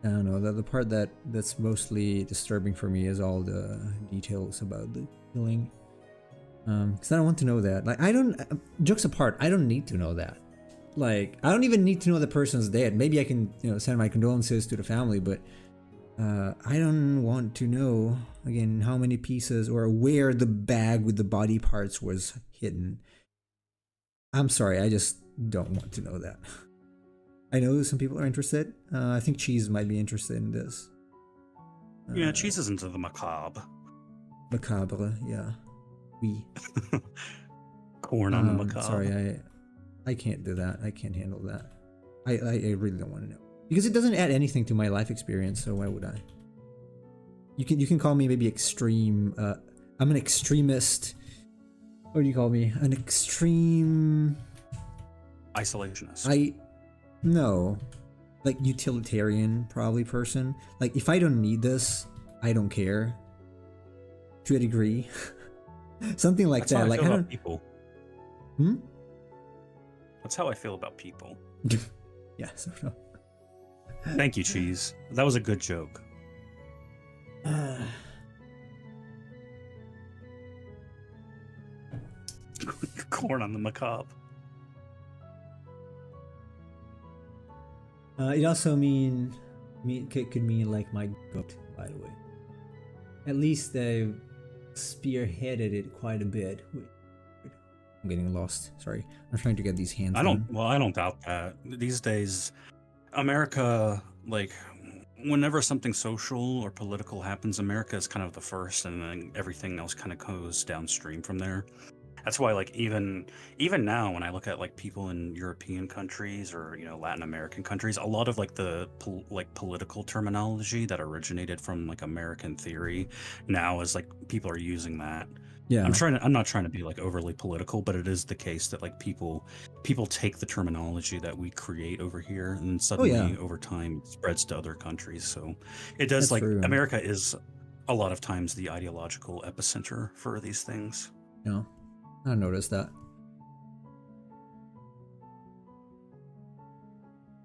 A: I don't know. The part that's mostly disturbing for me is all the details about the killing. Because I don't want to know that. Like, I don't. Jokes apart, I don't need to know that. Like, I don't even need to know the person's dead. Maybe I can, you know, send my condolences to the family, but I don't want to know again how many pieces or where the bag with the body parts was hidden. I'm sorry, I just don't want to know that. I know some people are interested. I think Cheese might be interested in this.
B: Yeah, Cheese is into the macabre.
A: Macabre, yeah. We.
B: Corn on the macabre.
A: Sorry, I can't do that. I can't handle that. I really don't want to know because it doesn't add anything to my life experience. So why would I? You can call me maybe extreme. I'm an extremist. What do you call me? An extreme.
B: Isolationist.
A: No, like utilitarian probably person. Like if I don't need this, I don't care. To a degree, something like
B: That's
A: that.
B: how I
A: Like
B: feel
A: I
B: about
A: don't.
B: people.
A: Hmm.
B: That's how I feel about people.
A: Yeah. So no.
B: Thank you, Cheese. That was a good joke. Corn on the macabre.
A: It also could mean like my goat, by the way. At least they've spearheaded it quite a bit. Wait, I'm getting lost. Sorry, I'm trying to get these hands.
B: I don't doubt that. These days, America, like, whenever something social or political happens, America is kind of the first, and then everything else kind of goes downstream from there. That's why, like, even now, when I look at like people in European countries or you know Latin American countries, a lot of like the political terminology that originated from like American theory now is like people are using that.
A: Yeah.
B: I'm not trying to be like overly political, but it is the case that like people take the terminology that we create over here, and suddenly over time it spreads to other countries. So it does.
A: That's
B: like
A: true.
B: America is a lot of times the ideological epicenter for these things.
A: No, I noticed that.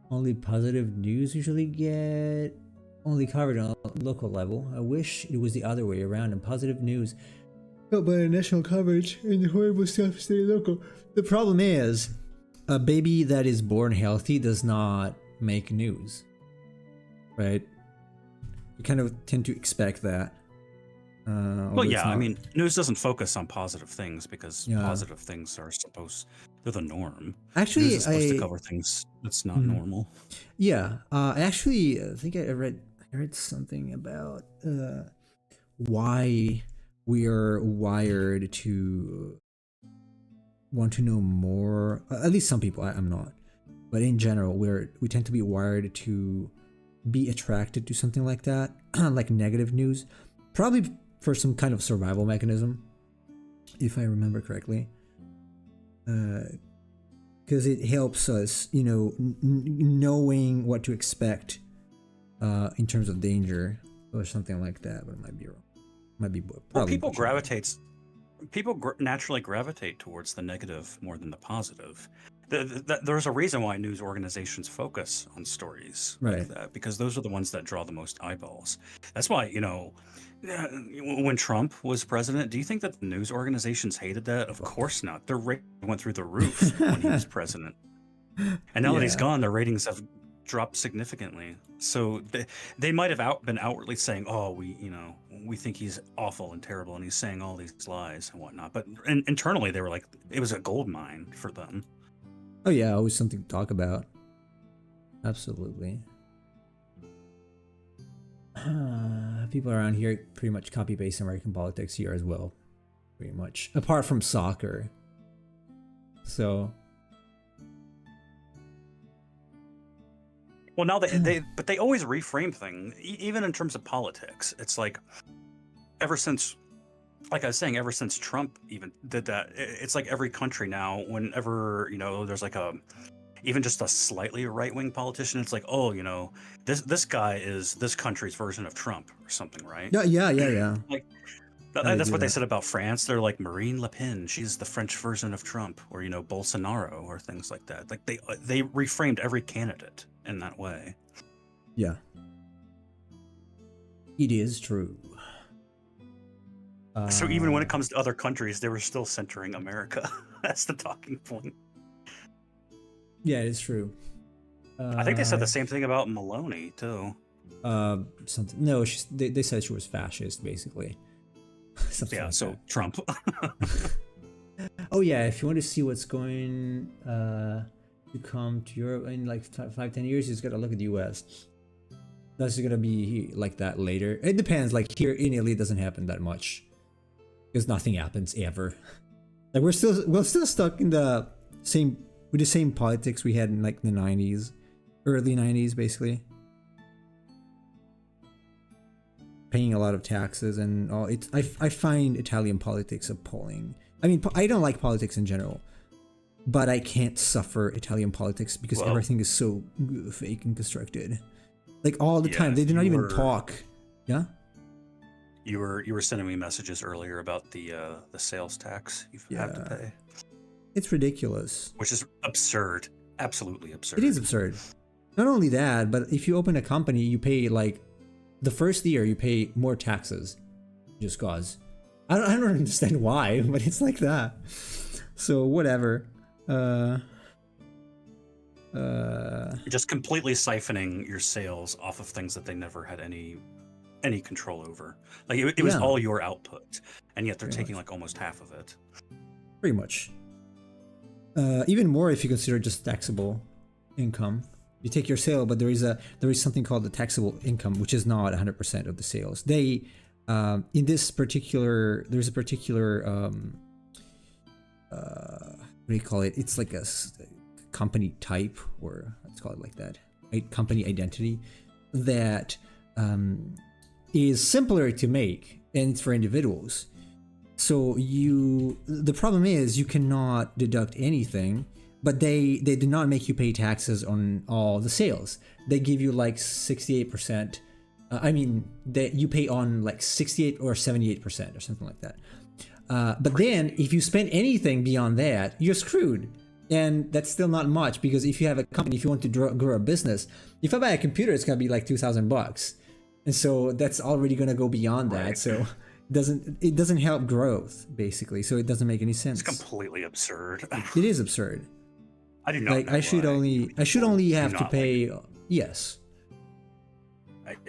A: Only positive news usually get only covered on a local level. I wish it was the other way around, and positive news got by the national coverage and the horrible stuff stay local. The problem is, a baby that is born healthy does not make news, right? You kind of tend to expect that.
B: Well, yeah, I mean, news doesn't focus on positive things because
A: Yeah.
B: positive things are they're the norm.
A: Actually,
B: News is supposed to cover things that's not normal.
A: Yeah, I think I read something about why we are wired to want to know more. At least some people. I'm not, but in general, we tend to be wired to be attracted to something like that, like negative news, probably for some kind of survival mechanism, if I remember correctly. Because it helps us, you know, knowing what to expect in terms of danger or something like that. But it might be wrong. Might be probably.
B: Well, people naturally gravitate towards the negative more than the positive. There's a reason why news organizations focus on stories like
A: Right.
B: that, because those are the ones that draw the most eyeballs. That's why, when Trump was president, do you think that the news organizations hated that? Of course not. Their ratings went through the roof when he was president. And now that he's
A: Yeah.
B: gone, their ratings have dropped significantly. So they might have been outwardly saying, "Oh, we think he's awful and terrible, and he's saying all these lies and whatnot." But internally, they were like, it was a gold mine for them.
A: Oh yeah, always something to talk about. Absolutely. People around here pretty much copy paste American politics here as well, pretty much. Apart from soccer. So.
B: Well, now they always reframe things, even in terms of politics. It's like, ever since, like I was saying, ever since Trump even did that, it's like every country now, whenever there's like even just a slightly right-wing politician, it's like, oh, this guy is this country's version of Trump or something, right?
A: Yeah.
B: Like
A: They
B: that's
A: do
B: what they
A: that.
B: said about France. They're like Marine Le Pen, she's the French version of Trump, or Bolsonaro, or things like that. Like they reframed every candidate in that way.
A: Yeah. It is true.
B: So even when it comes to other countries, they were still centering America. That's the talking point.
A: Yeah, it is true.
B: I think they said the same thing about Maloney too.
A: Something. No, they said she was fascist, basically. Something
B: Yeah,
A: like
B: so
A: that.
B: Trump.
A: Oh yeah, if you want to see what's going to come to Europe in like 5-10 years, you just gotta look at the US. That's gonna be like that later. It depends. Like here in Italy, it doesn't happen that much because nothing happens ever. Like we're still stuck in the same politics we had in like the 90s, early 90s, basically. Paying a lot of taxes and all. I find Italian politics appalling. I mean, I don't like politics in general, but I can't suffer Italian politics because
B: Well,
A: everything is so fake and constructed. Like all the time,
B: yeah,
A: they do not
B: you
A: even
B: were-
A: talk. Yeah.
B: You were sending me messages earlier about the sales tax you have to
A: Yeah.
B: pay,
A: It's ridiculous.
B: which is absurd, absolutely absurd.
A: It is absurd. Not only that, but if you open a company, you pay like the first year you pay more taxes, just cause. I don't understand why, but it's like that. So whatever.
B: Just completely siphoning your sales off of things that they never had any control over. Like it was
A: Yeah.
B: all your output, and yet they're
A: Pretty
B: taking
A: much.
B: like almost half of it.
A: Pretty much. Even more if you consider just taxable income. You take your sale, but there is something called the taxable income, which is not 100% of the sales. They in this particular there's a particular what do you call it? It's like a company type, or let's call it like that, a company identity that is simpler to make, and it's for individuals. So the problem is you cannot deduct anything, but they do not make you pay taxes on all the sales. They give you like 68%. You pay on like 68 or 78% or something like that. But then if you spend anything beyond that, you're screwed. And that's still not much, because if you have a company, if you want to grow a business, if I buy a computer, it's gonna be like $2,000, and so that's already gonna go beyond that.
B: Right.
A: So it doesn't help growth, basically. So it doesn't make any sense.
B: It's completely absurd.
A: It is absurd.
B: I do not.
A: Like
B: know
A: I should
B: why
A: only
B: people do
A: have to
B: not
A: pay.
B: like
A: Yes.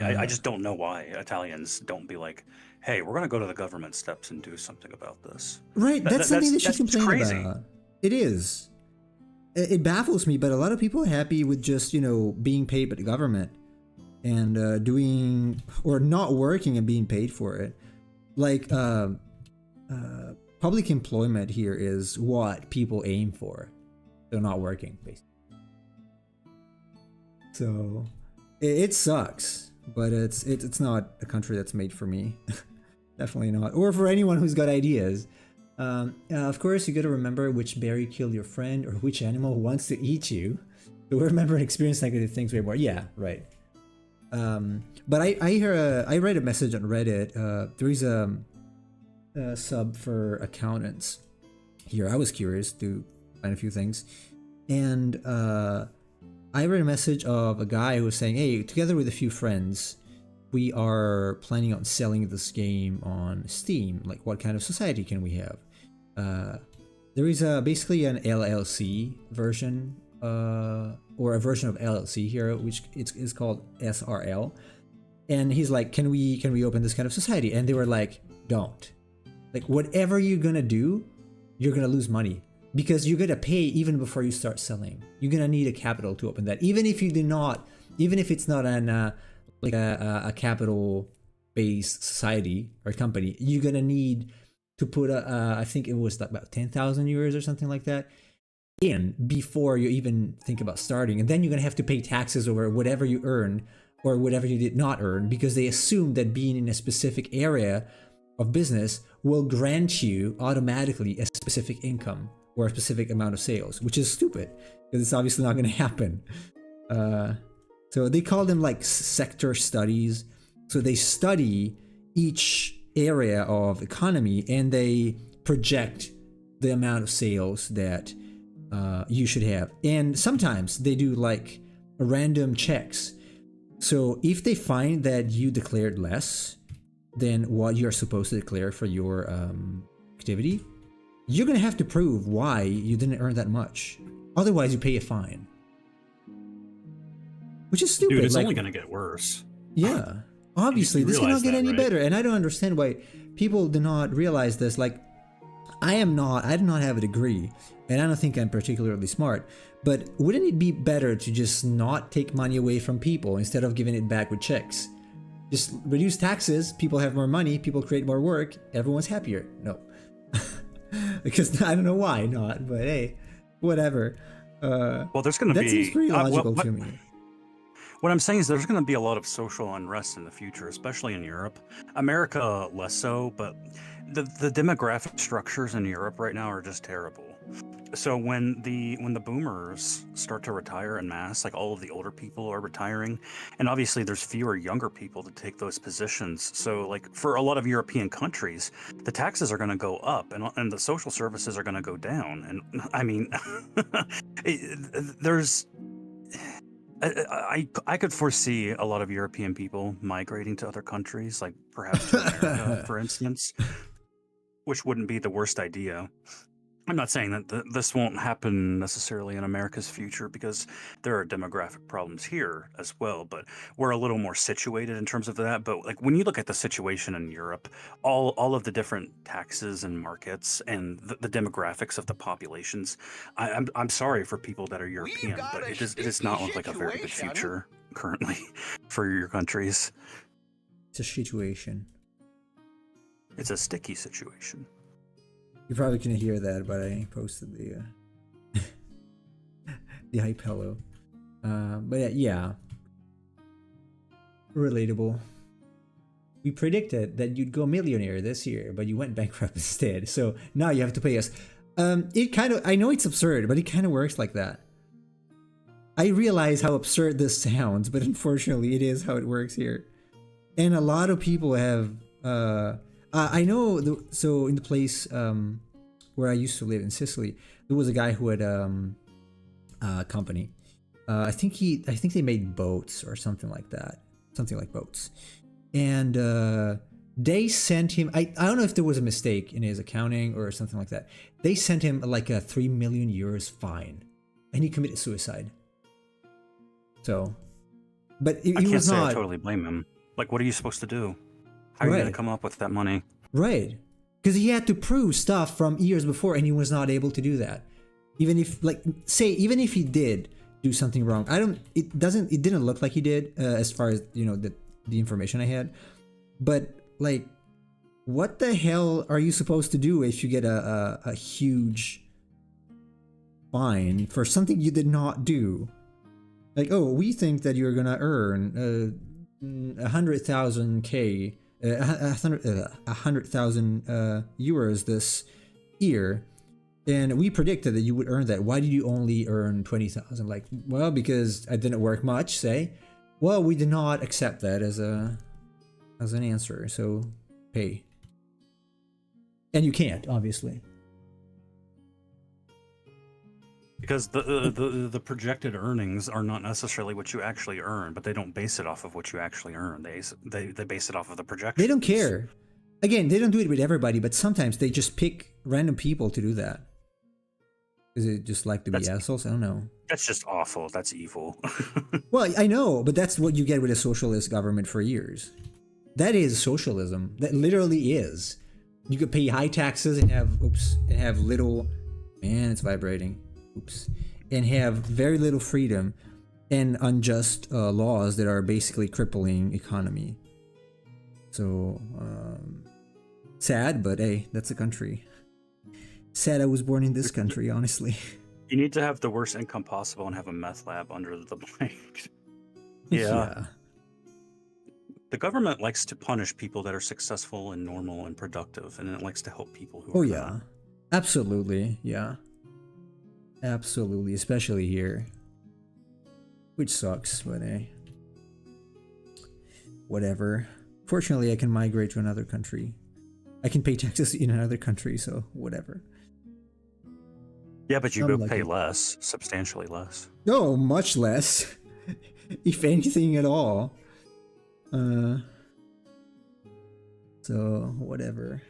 B: I just don't know why Italians don't be like, hey, we're gonna go to the government steps and do something about this.
A: Right. That's something they should
B: that's
A: complain
B: crazy.
A: about. It is. It baffles me, but a lot of people are happy with just being paid by the government and doing or not working and being paid for it. Like public employment here is what people aim for. They're not working, basically. So it sucks, but it's not a country that's made for me. Definitely not, or for anyone who's got ideas. Of course, you got to remember which berry killed your friend, or which animal wants to eat you. So remember and experience negative things way more. Yeah, right. But I read a message on Reddit. There is sub for accountants here. I was curious to find a few things, and I read a message of a guy who was saying, "Hey, together with a few friends, we are planning on selling this game on Steam. Like, what kind of society can we have?" There is basically an LLC version, or a version of LLC here, which is called SRL. And he's like, "Can we open this kind of society?" And they were like, "Don't. Like, whatever you're gonna do, you're gonna lose money, because you're gonna pay even before you start selling. You're gonna need a capital to open that, even if it's not an like a capital based society or company. You're gonna need to put I think it was like about 10,000 euros or something like that in before you even think about starting, and then you're gonna have to pay taxes over whatever you earn or whatever you did not earn, because they assume that being in a specific area of business will grant you automatically a specific income or a specific amount of sales, which is stupid because it's obviously not going to happen. So they call them like sector studies. So they study each area of economy and they project the amount of sales that you should have. And sometimes they do like random checks. So if they find that you declared less than what you're supposed to declare for your activity, you're going to have to prove why you didn't earn that much. Otherwise, you pay a fine. Which is stupid.
B: Dude, it's
A: like,
B: only going to get worse.
A: Yeah. Obviously, this cannot get any better. And I don't understand why people do not realize this. Like, I do not have a degree, and I don't think I'm particularly smart. But wouldn't it be better to just not take money away from people instead of giving it back with checks? Just reduce taxes, people have more money, people create more work, everyone's happier. No. Because I don't know why not, but hey, whatever.
B: Well, there's going to be...
A: That seems pretty logical to me.
B: What I'm saying is there's going to be a lot of social unrest in the future, especially in Europe. America, less so, but the demographic structures in Europe right now are just terrible. So when the boomers start to retire en masse, like all of the older people are retiring, and obviously there's fewer younger people to take those positions. So like for a lot of European countries, the taxes are going to go up and the social services are going to go down. And I mean, I could foresee a lot of European people migrating to other countries, like perhaps to America, for instance, which wouldn't be the worst idea. I'm not saying that this won't happen necessarily in America's future, because there are demographic problems here as well, but we're a little more situated in terms of that. But like when you look at the situation in Europe, all of the different taxes and markets and the demographics of the populations, I'm sorry for people that are European, but it does not look like a very good future currently for your countries.
A: It's a situation.
B: It's a sticky situation.
A: You probably couldn't hear that, but I posted the the hype hello. But yeah, relatable. We predicted that you'd go millionaire this year, but you went bankrupt instead. So now you have to pay us. I know it's absurd, but it kind of works like that. I realize how absurd this sounds, but unfortunately, it is how it works here. And a lot of people have. I know. So in the place where I used to live in Sicily, there was a guy who had a company. I think they made boats or something like that, something like boats. And they sent him. I don't know if there was a mistake in his accounting or something like that. They sent him like a 3 million euros fine, and he committed suicide. So, but
B: I can't say I totally blame him. Like, what are you supposed to do? How are you going to come up with that money?
A: Right. Because he had to prove stuff from years before, and he was not able to do that. Even if he did do something wrong, it didn't look like he did, as far as, the information I had. But like, what the hell are you supposed to do if you get a huge fine for something you did not do? Like, oh, we think that you're gonna earn 100,000 euros this year, and we predicted that you would earn that. Why did you only earn 20,000? Like, well, because I didn't work much. Say, well, we did not accept that as an answer, so pay. And you can't, obviously.
B: Because the projected earnings are not necessarily what you actually earn, but they don't base it off of what you actually earn. They base it off of the projections.
A: They don't care. Again, they don't do it with everybody, but sometimes they just pick random people to do that. Is it just like to be assholes? I don't know.
B: That's just awful. That's evil.
A: Well, I know, but that's what you get with a socialist government for years. That is socialism. That literally is. You could pay high taxes and have little. Man, it's vibrating. Oops. And have very little freedom and unjust laws that are basically crippling economy. So sad, but hey, that's a country. Sad I was born in this country, honestly.
B: You need to have the worst income possible and have a meth lab under the blanket. Yeah. The government likes to punish people that are successful and normal and productive, and it likes to help people who are not.
A: Absolutely. Yeah. Absolutely, especially here. Which sucks, but hey. Whatever. Fortunately, I can migrate to another country. I can pay taxes in another country, so whatever.
B: Yeah, but you will pay less, substantially less.
A: No, much less. If anything at all. So, whatever.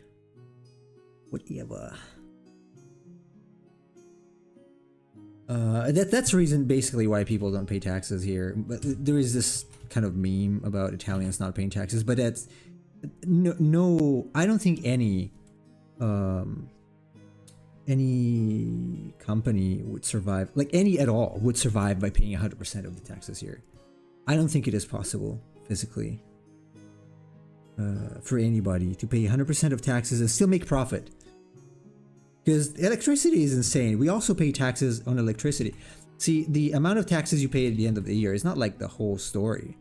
A: That's the reason basically why people don't pay taxes here. But there is this kind of meme about Italians not paying taxes, but that's no I don't think any company would survive, like any at all would survive by paying 100% of the taxes here. I don't think it is possible physically for anybody to pay 100% of taxes and still make profit. Because electricity is insane. We also pay taxes on electricity. See, the amount of taxes you pay at the end of the year is not like the whole story.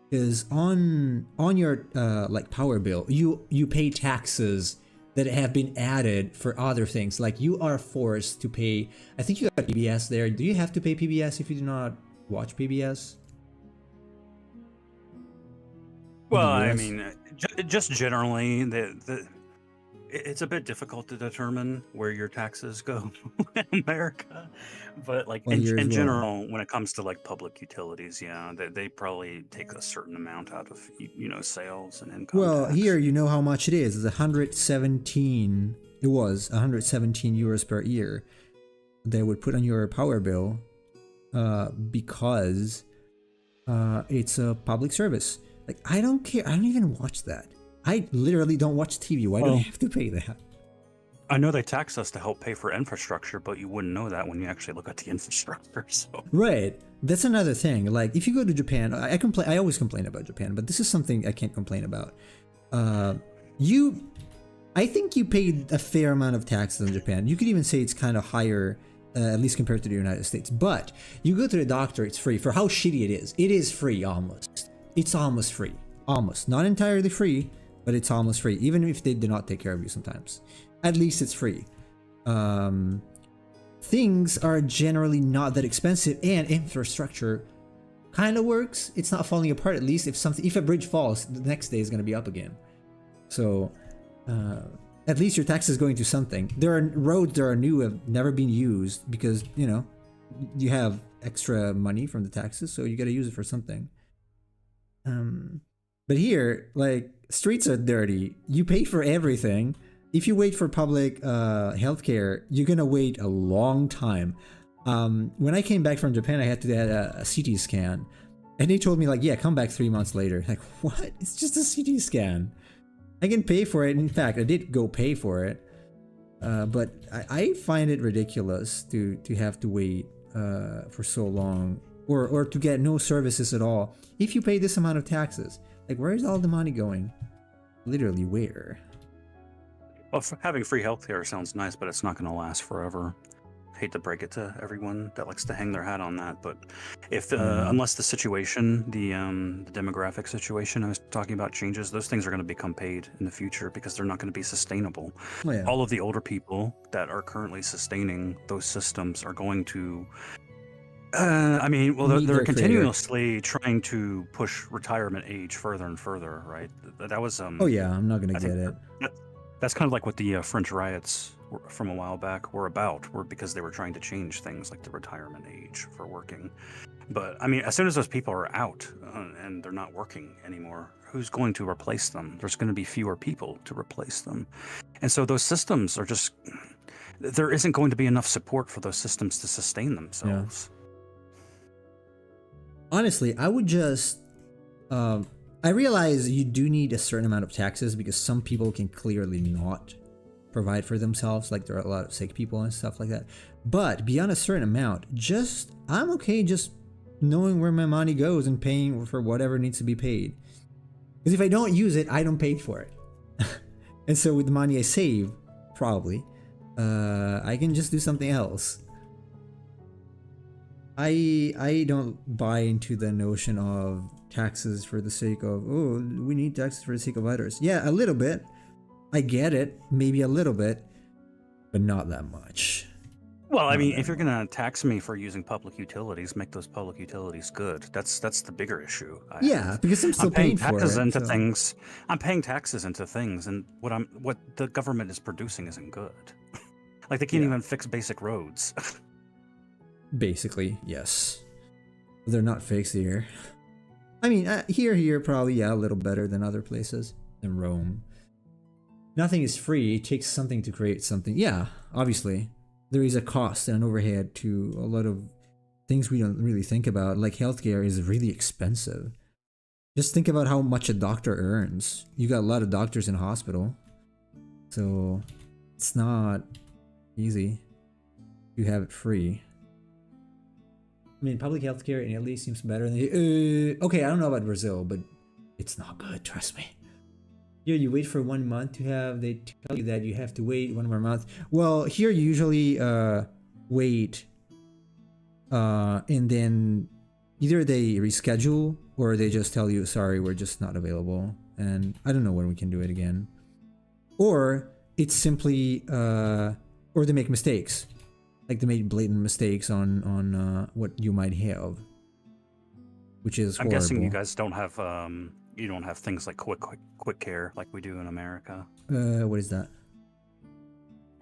A: Because on your like power bill, you pay taxes that have been added for other things. Like you are forced to pay. I think you got PBS there. Do you have to pay PBS if you do not watch PBS?
B: Well, I mean, just generally, it's a bit difficult to determine where your taxes go in America, but like in general, when it comes to like public utilities, yeah, they probably take a certain amount out of sales and income.
A: Well,
B: tax.
A: here you know how much it is. It's 117. It was 117 euros per year. They would put on your power bill, because it's a public service. Like I don't care. I don't even watch that. I literally don't watch TV. Why do I have to pay that?
B: I know they tax us to help pay for infrastructure, but you wouldn't know that when you actually look at the infrastructure. So.
A: Right. That's another thing. Like if you go to Japan, I always complain about Japan, but this is something I can't complain about. I think you paid a fair amount of taxes in Japan. You could even say it's kind of higher, at least compared to the United States. But you go to the doctor, it's free. For how shitty it is. It is free almost. It's almost free. Almost. Not entirely free, but it's almost free, even if they do not take care of you sometimes. At least it's free. Things are generally not that expensive, and infrastructure kind of works. It's not falling apart. At least if a bridge falls, the next day is going to be up again. So at least your tax is going to something. There are roads that are new, have never been used because you have extra money from the taxes, so you got to use it for something. But here, like, streets are dirty. You pay for everything. If you wait for public healthcare, you're gonna wait a long time. When I came back from Japan, I had to get a CT scan, and they told me like, yeah, come back 3 months later. Like, what? It's just a CT scan. I can pay for it. In fact, I did go pay for it, but I find it ridiculous to have to wait for so long, or to get no services at all. If you pay this amount of taxes, like, where is all the money going? Literally, where?
B: Well, having free healthcare sounds nice, but it's not going to last forever. Hate to break it to everyone that likes to hang their hat on that, but if unless the situation, the demographic situation I was talking about changes, those things are going to become paid in the future because they're not going to be sustainable.
A: Oh, yeah.
B: All of the older people that are currently sustaining those systems are going to. They're continuously trying to push retirement age further and further, right? That was.
A: Oh yeah, I'm not gonna get it.
B: That's kind of like what the French riots from a while back were about, were because they were trying to change things like the retirement age for working. But I mean, as soon as those people are out and they're not working anymore, who's going to replace them? There's going to be fewer people to replace them. And so those systems are just, there isn't going to be enough support for those systems to sustain themselves.
A: Honestly, I would just, I realize you do need a certain amount of taxes because some people can clearly not provide for themselves. Like there are a lot of sick people and stuff like that. But beyond a certain amount, I'm okay just knowing where my money goes and paying for whatever needs to be paid. Because if I don't use it, I don't pay for it. And so with the money I save, probably, I can just do something else. I don't buy into the notion of taxes for the sake of, oh, we need taxes for the sake of others. Yeah, a little bit. I get it, maybe a little bit, but not that much.
B: Well, I mean, if you're going to tax me for using public utilities, make those public utilities good. That's the bigger issue.
A: Yeah, because I'm still paying for
B: taxes
A: it,
B: into
A: so.
B: things. I'm paying taxes into things, and what the government is producing isn't good. Like they can't even fix basic roads.
A: Basically, yes. They're not fixed here. I mean, here, probably, yeah, a little better than other places. In Rome. Nothing is free. It takes something to create something. Yeah, obviously. There is a cost and an overhead to a lot of things we don't really think about. Like healthcare is really expensive. Just think about how much a doctor earns. You got a lot of doctors in a hospital. So, it's not easy to have it free. I mean, public healthcare in Italy seems better than okay, I don't know about Brazil, but it's not good, trust me. Here you wait for 1 month to have, they tell you that you have to wait 1 more month. Well, here you usually wait and then either they reschedule or they just tell you, sorry, we're just not available. And I don't know when we can do it again. Or it's simply, or they make mistakes. Like they made blatant mistakes on what you might have, which is horrible.
B: I'm guessing you guys don't have you don't have things like quick care like we do in America.
A: What is that?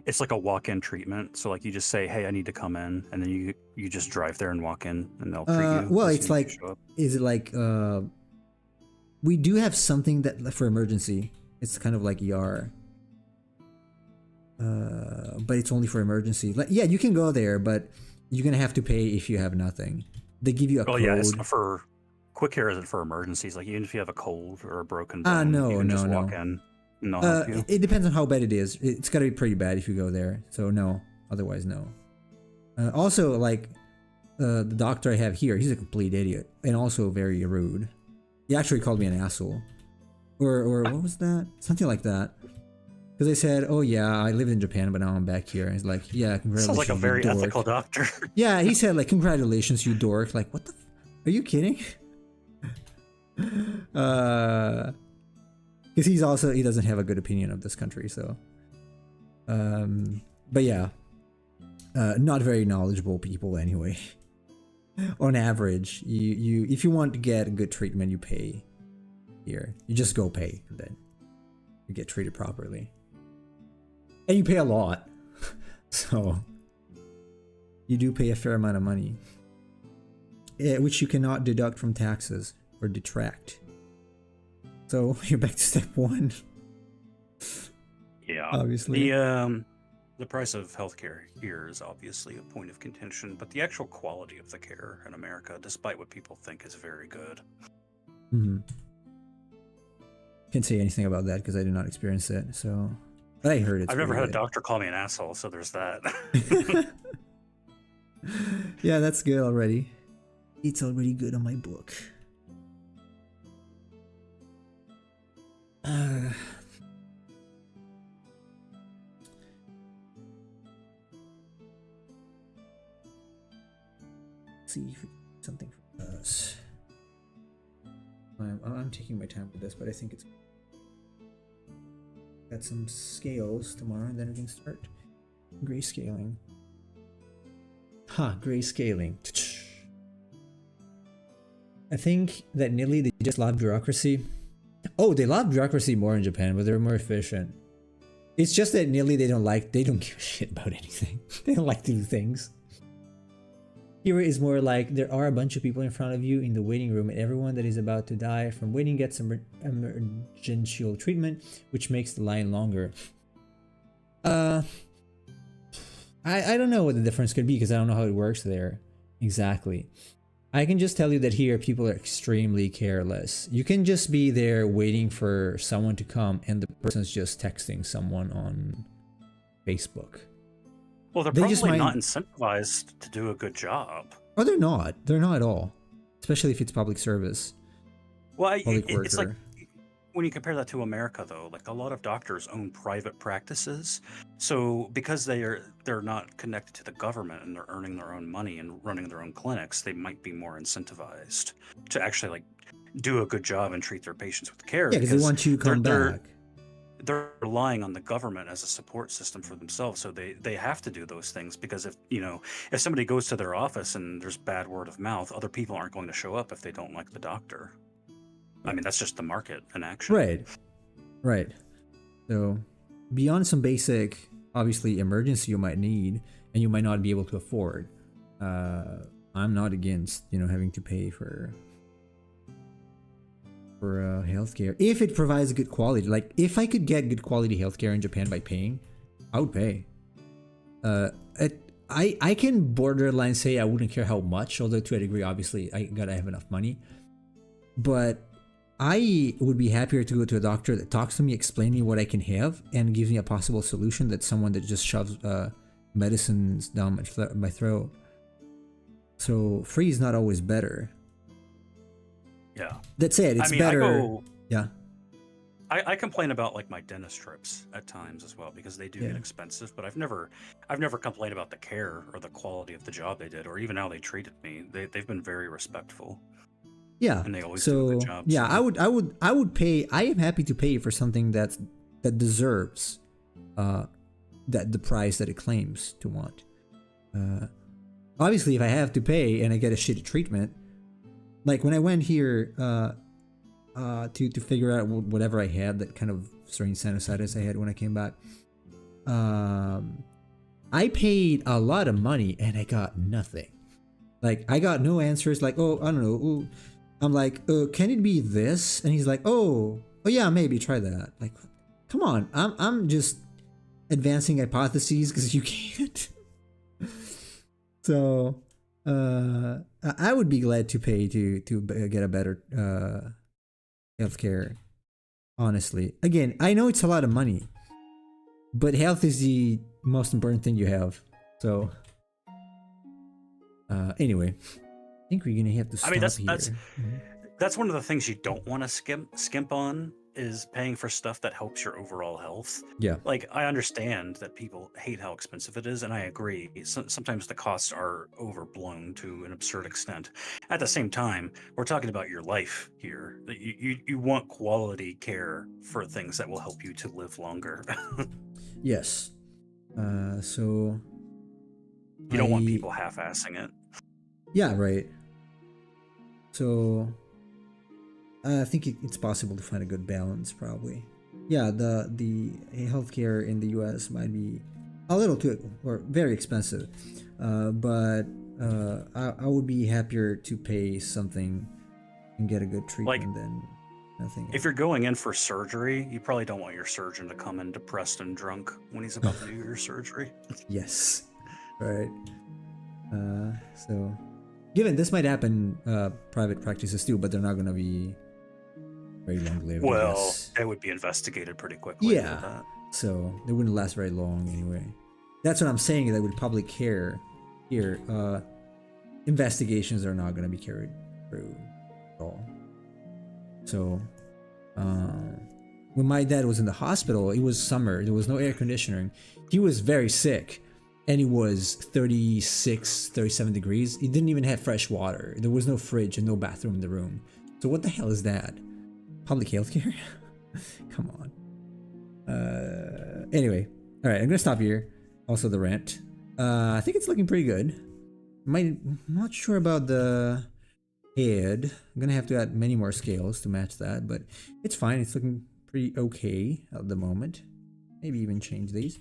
B: It's like a walk-in treatment. So like you just say, "Hey, I need to come in," and then you just drive there and walk in, and they'll treat you.
A: Well, it's like, is it like we do have something that for emergency. It's kind of like ER. But it's only for emergency. Like, yeah, you can go there, but you're gonna have to pay if you have nothing. They give you a code.
B: Yeah, it's not for quick care. Isn't for emergencies. Like even if you have a cold or a broken bone, you can just walk in and they'll help you.
A: It depends on how bad it is. It's gotta be pretty bad if you go there. So no, otherwise no. Also, like the doctor I have here, he's a complete idiot and also very rude. He actually called me an asshole, or what was that? Something like that. Because they said, oh yeah, I lived in Japan, but now I'm back here. And he's like, yeah, congratulations.
B: Sounds like a very ethical doctor.
A: Yeah, he said, like, congratulations, you dork. Like, what the are you kidding? Because he doesn't have a good opinion of this country, so. But yeah. Not very knowledgeable people anyway. On average, you if you want to get good treatment, you pay here. You just go pay, and then you get treated properly. And you pay a lot. So you do pay a fair amount of money. Which you cannot deduct from taxes or detract. So you're back to step one.
B: Yeah.
A: Obviously.
B: The price of healthcare here is obviously a point of contention, but the actual quality of the care in America, despite what people think, is very good.
A: Mm-hmm. Can't say anything about that because I did not experience it. So I heard it.
B: I've never had a doctor call me an asshole, so there's that.
A: Yeah, that's good already. It's already good on my book. See if something for us. I'm taking my time with this, but I think it's got some scales tomorrow, and then we can start grayscaling. Grayscaling. I think that in Italy they just love bureaucracy. Oh, they love bureaucracy more in Japan, but they're more efficient. It's just that nearly they don't give a shit about anything. They don't like to do things. Here is more like there are a bunch of people in front of you in the waiting room, and everyone that is about to die from waiting gets emergential treatment, which makes the line longer. I don't know what the difference could be because I don't know how it works there exactly. I can just tell you that here people are extremely careless. You can just be there waiting for someone to come, and the person's just texting someone on Facebook.
B: Well, they're probably not incentivized to do a good job.
A: Oh, they're not. They're not at all. Especially if it's public service.
B: Well, it's like when you compare that to America, though, like a lot of doctors own private practices. So because they're not connected to the government and they're earning their own money and running their own clinics, they might be more incentivized to actually like do a good job and treat their patients with care.
A: Yeah, because they want you to come back.
B: They're relying on the government as a support system for themselves, so they have to do those things because if somebody goes to their office and there's bad word of mouth, other people aren't going to show up if they don't like the doctor. I mean, that's just the market in action.
A: Right. So beyond some basic, obviously, emergency you might need and you might not be able to afford, I'm not against having to pay for healthcare if it provides good quality. Like if I could get good quality healthcare in Japan by paying, I would pay. I can borderline say I wouldn't care how much, although to a degree, obviously, I gotta have enough money. But I would be happier to go to a doctor that talks to me, explain me what I can have, and gives me a possible solution than someone that just shoves medicines down my throat. So free is not always better.
B: Yeah.
A: That said, it's better.
B: I complain about like my dentist trips at times as well because they do get expensive, but I've never complained about the care or the quality of the job they did or even how they treated me. They've been very respectful.
A: Yeah.
B: And they always do a good job.
A: Yeah, so. I would pay. I am happy to pay for something that deserves that the price that it claims to want. Obviously, if I have to pay and I get a shitty treatment, like when I went here to figure out whatever I had, that kind of strange sinusitis I had when I came back, I paid a lot of money and I got nothing. Like I got no answers. Like, oh, I don't know. Ooh. I'm like, can it be this? And he's like, oh yeah, maybe try that. Like, come on, I'm just advancing hypotheses because you can't. So, I would be glad to pay to get a better healthcare. Honestly, again, I know it's a lot of money, but health is the most important thing you have. So, anyway. I think we're gonna have to stop
B: that's one of the things you don't want to skimp on is paying for stuff that helps your overall health.
A: Yeah.
B: Like I understand that people hate how expensive it is, and I agree. Sometimes the costs are overblown to an absurd extent. At the same time, we're talking about your life here. You want quality care for things that will help you to live longer.
A: Yes. So
B: you don't want people half-assing it.
A: Yeah, right. So I think it's possible to find a good balance, probably. Yeah, the healthcare in the U.S. might be a little too or very expensive, but I would be happier to pay something and get a good treatment than nothing.
B: If you're going in for surgery, you probably don't want your surgeon to come in depressed and drunk when he's about to do your surgery.
A: Yes, right. So. Given this might happen, private practices too, but they're not going to be very long-lived.
B: Well, it would be investigated pretty quickly.
A: Yeah, so they wouldn't last very long anyway. That's what I'm saying. That with public care here, investigations are not going to be carried through at all. So, when my dad was in the hospital, it was summer. There was no air conditioning. He was very sick. And it was 36, 37 degrees. It didn't even have fresh water. There was no fridge and no bathroom in the room. So what the hell is that? Public healthcare? Come on. Anyway, all right, I'm gonna stop here. Also the rent. I think it's looking pretty good. I'm not sure about the head. I'm gonna have to add many more scales to match that, but it's fine. It's looking pretty okay at the moment. maybe even change these.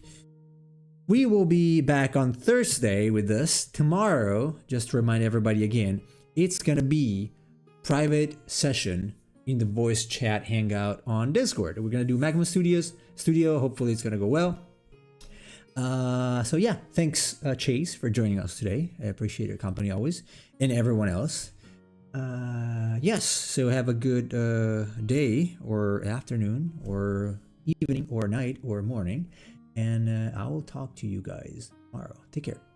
A: We will be back on Thursday with this. Tomorrow, just to remind everybody again, it's gonna be private session in the voice chat hangout on Discord. We're gonna do Magma Studio. Hopefully it's gonna go well. So yeah, thanks Chase for joining us today. I appreciate your company always, and everyone else. Yes, so have a good day or afternoon or evening or night or morning, and I will talk to you guys tomorrow. Take care.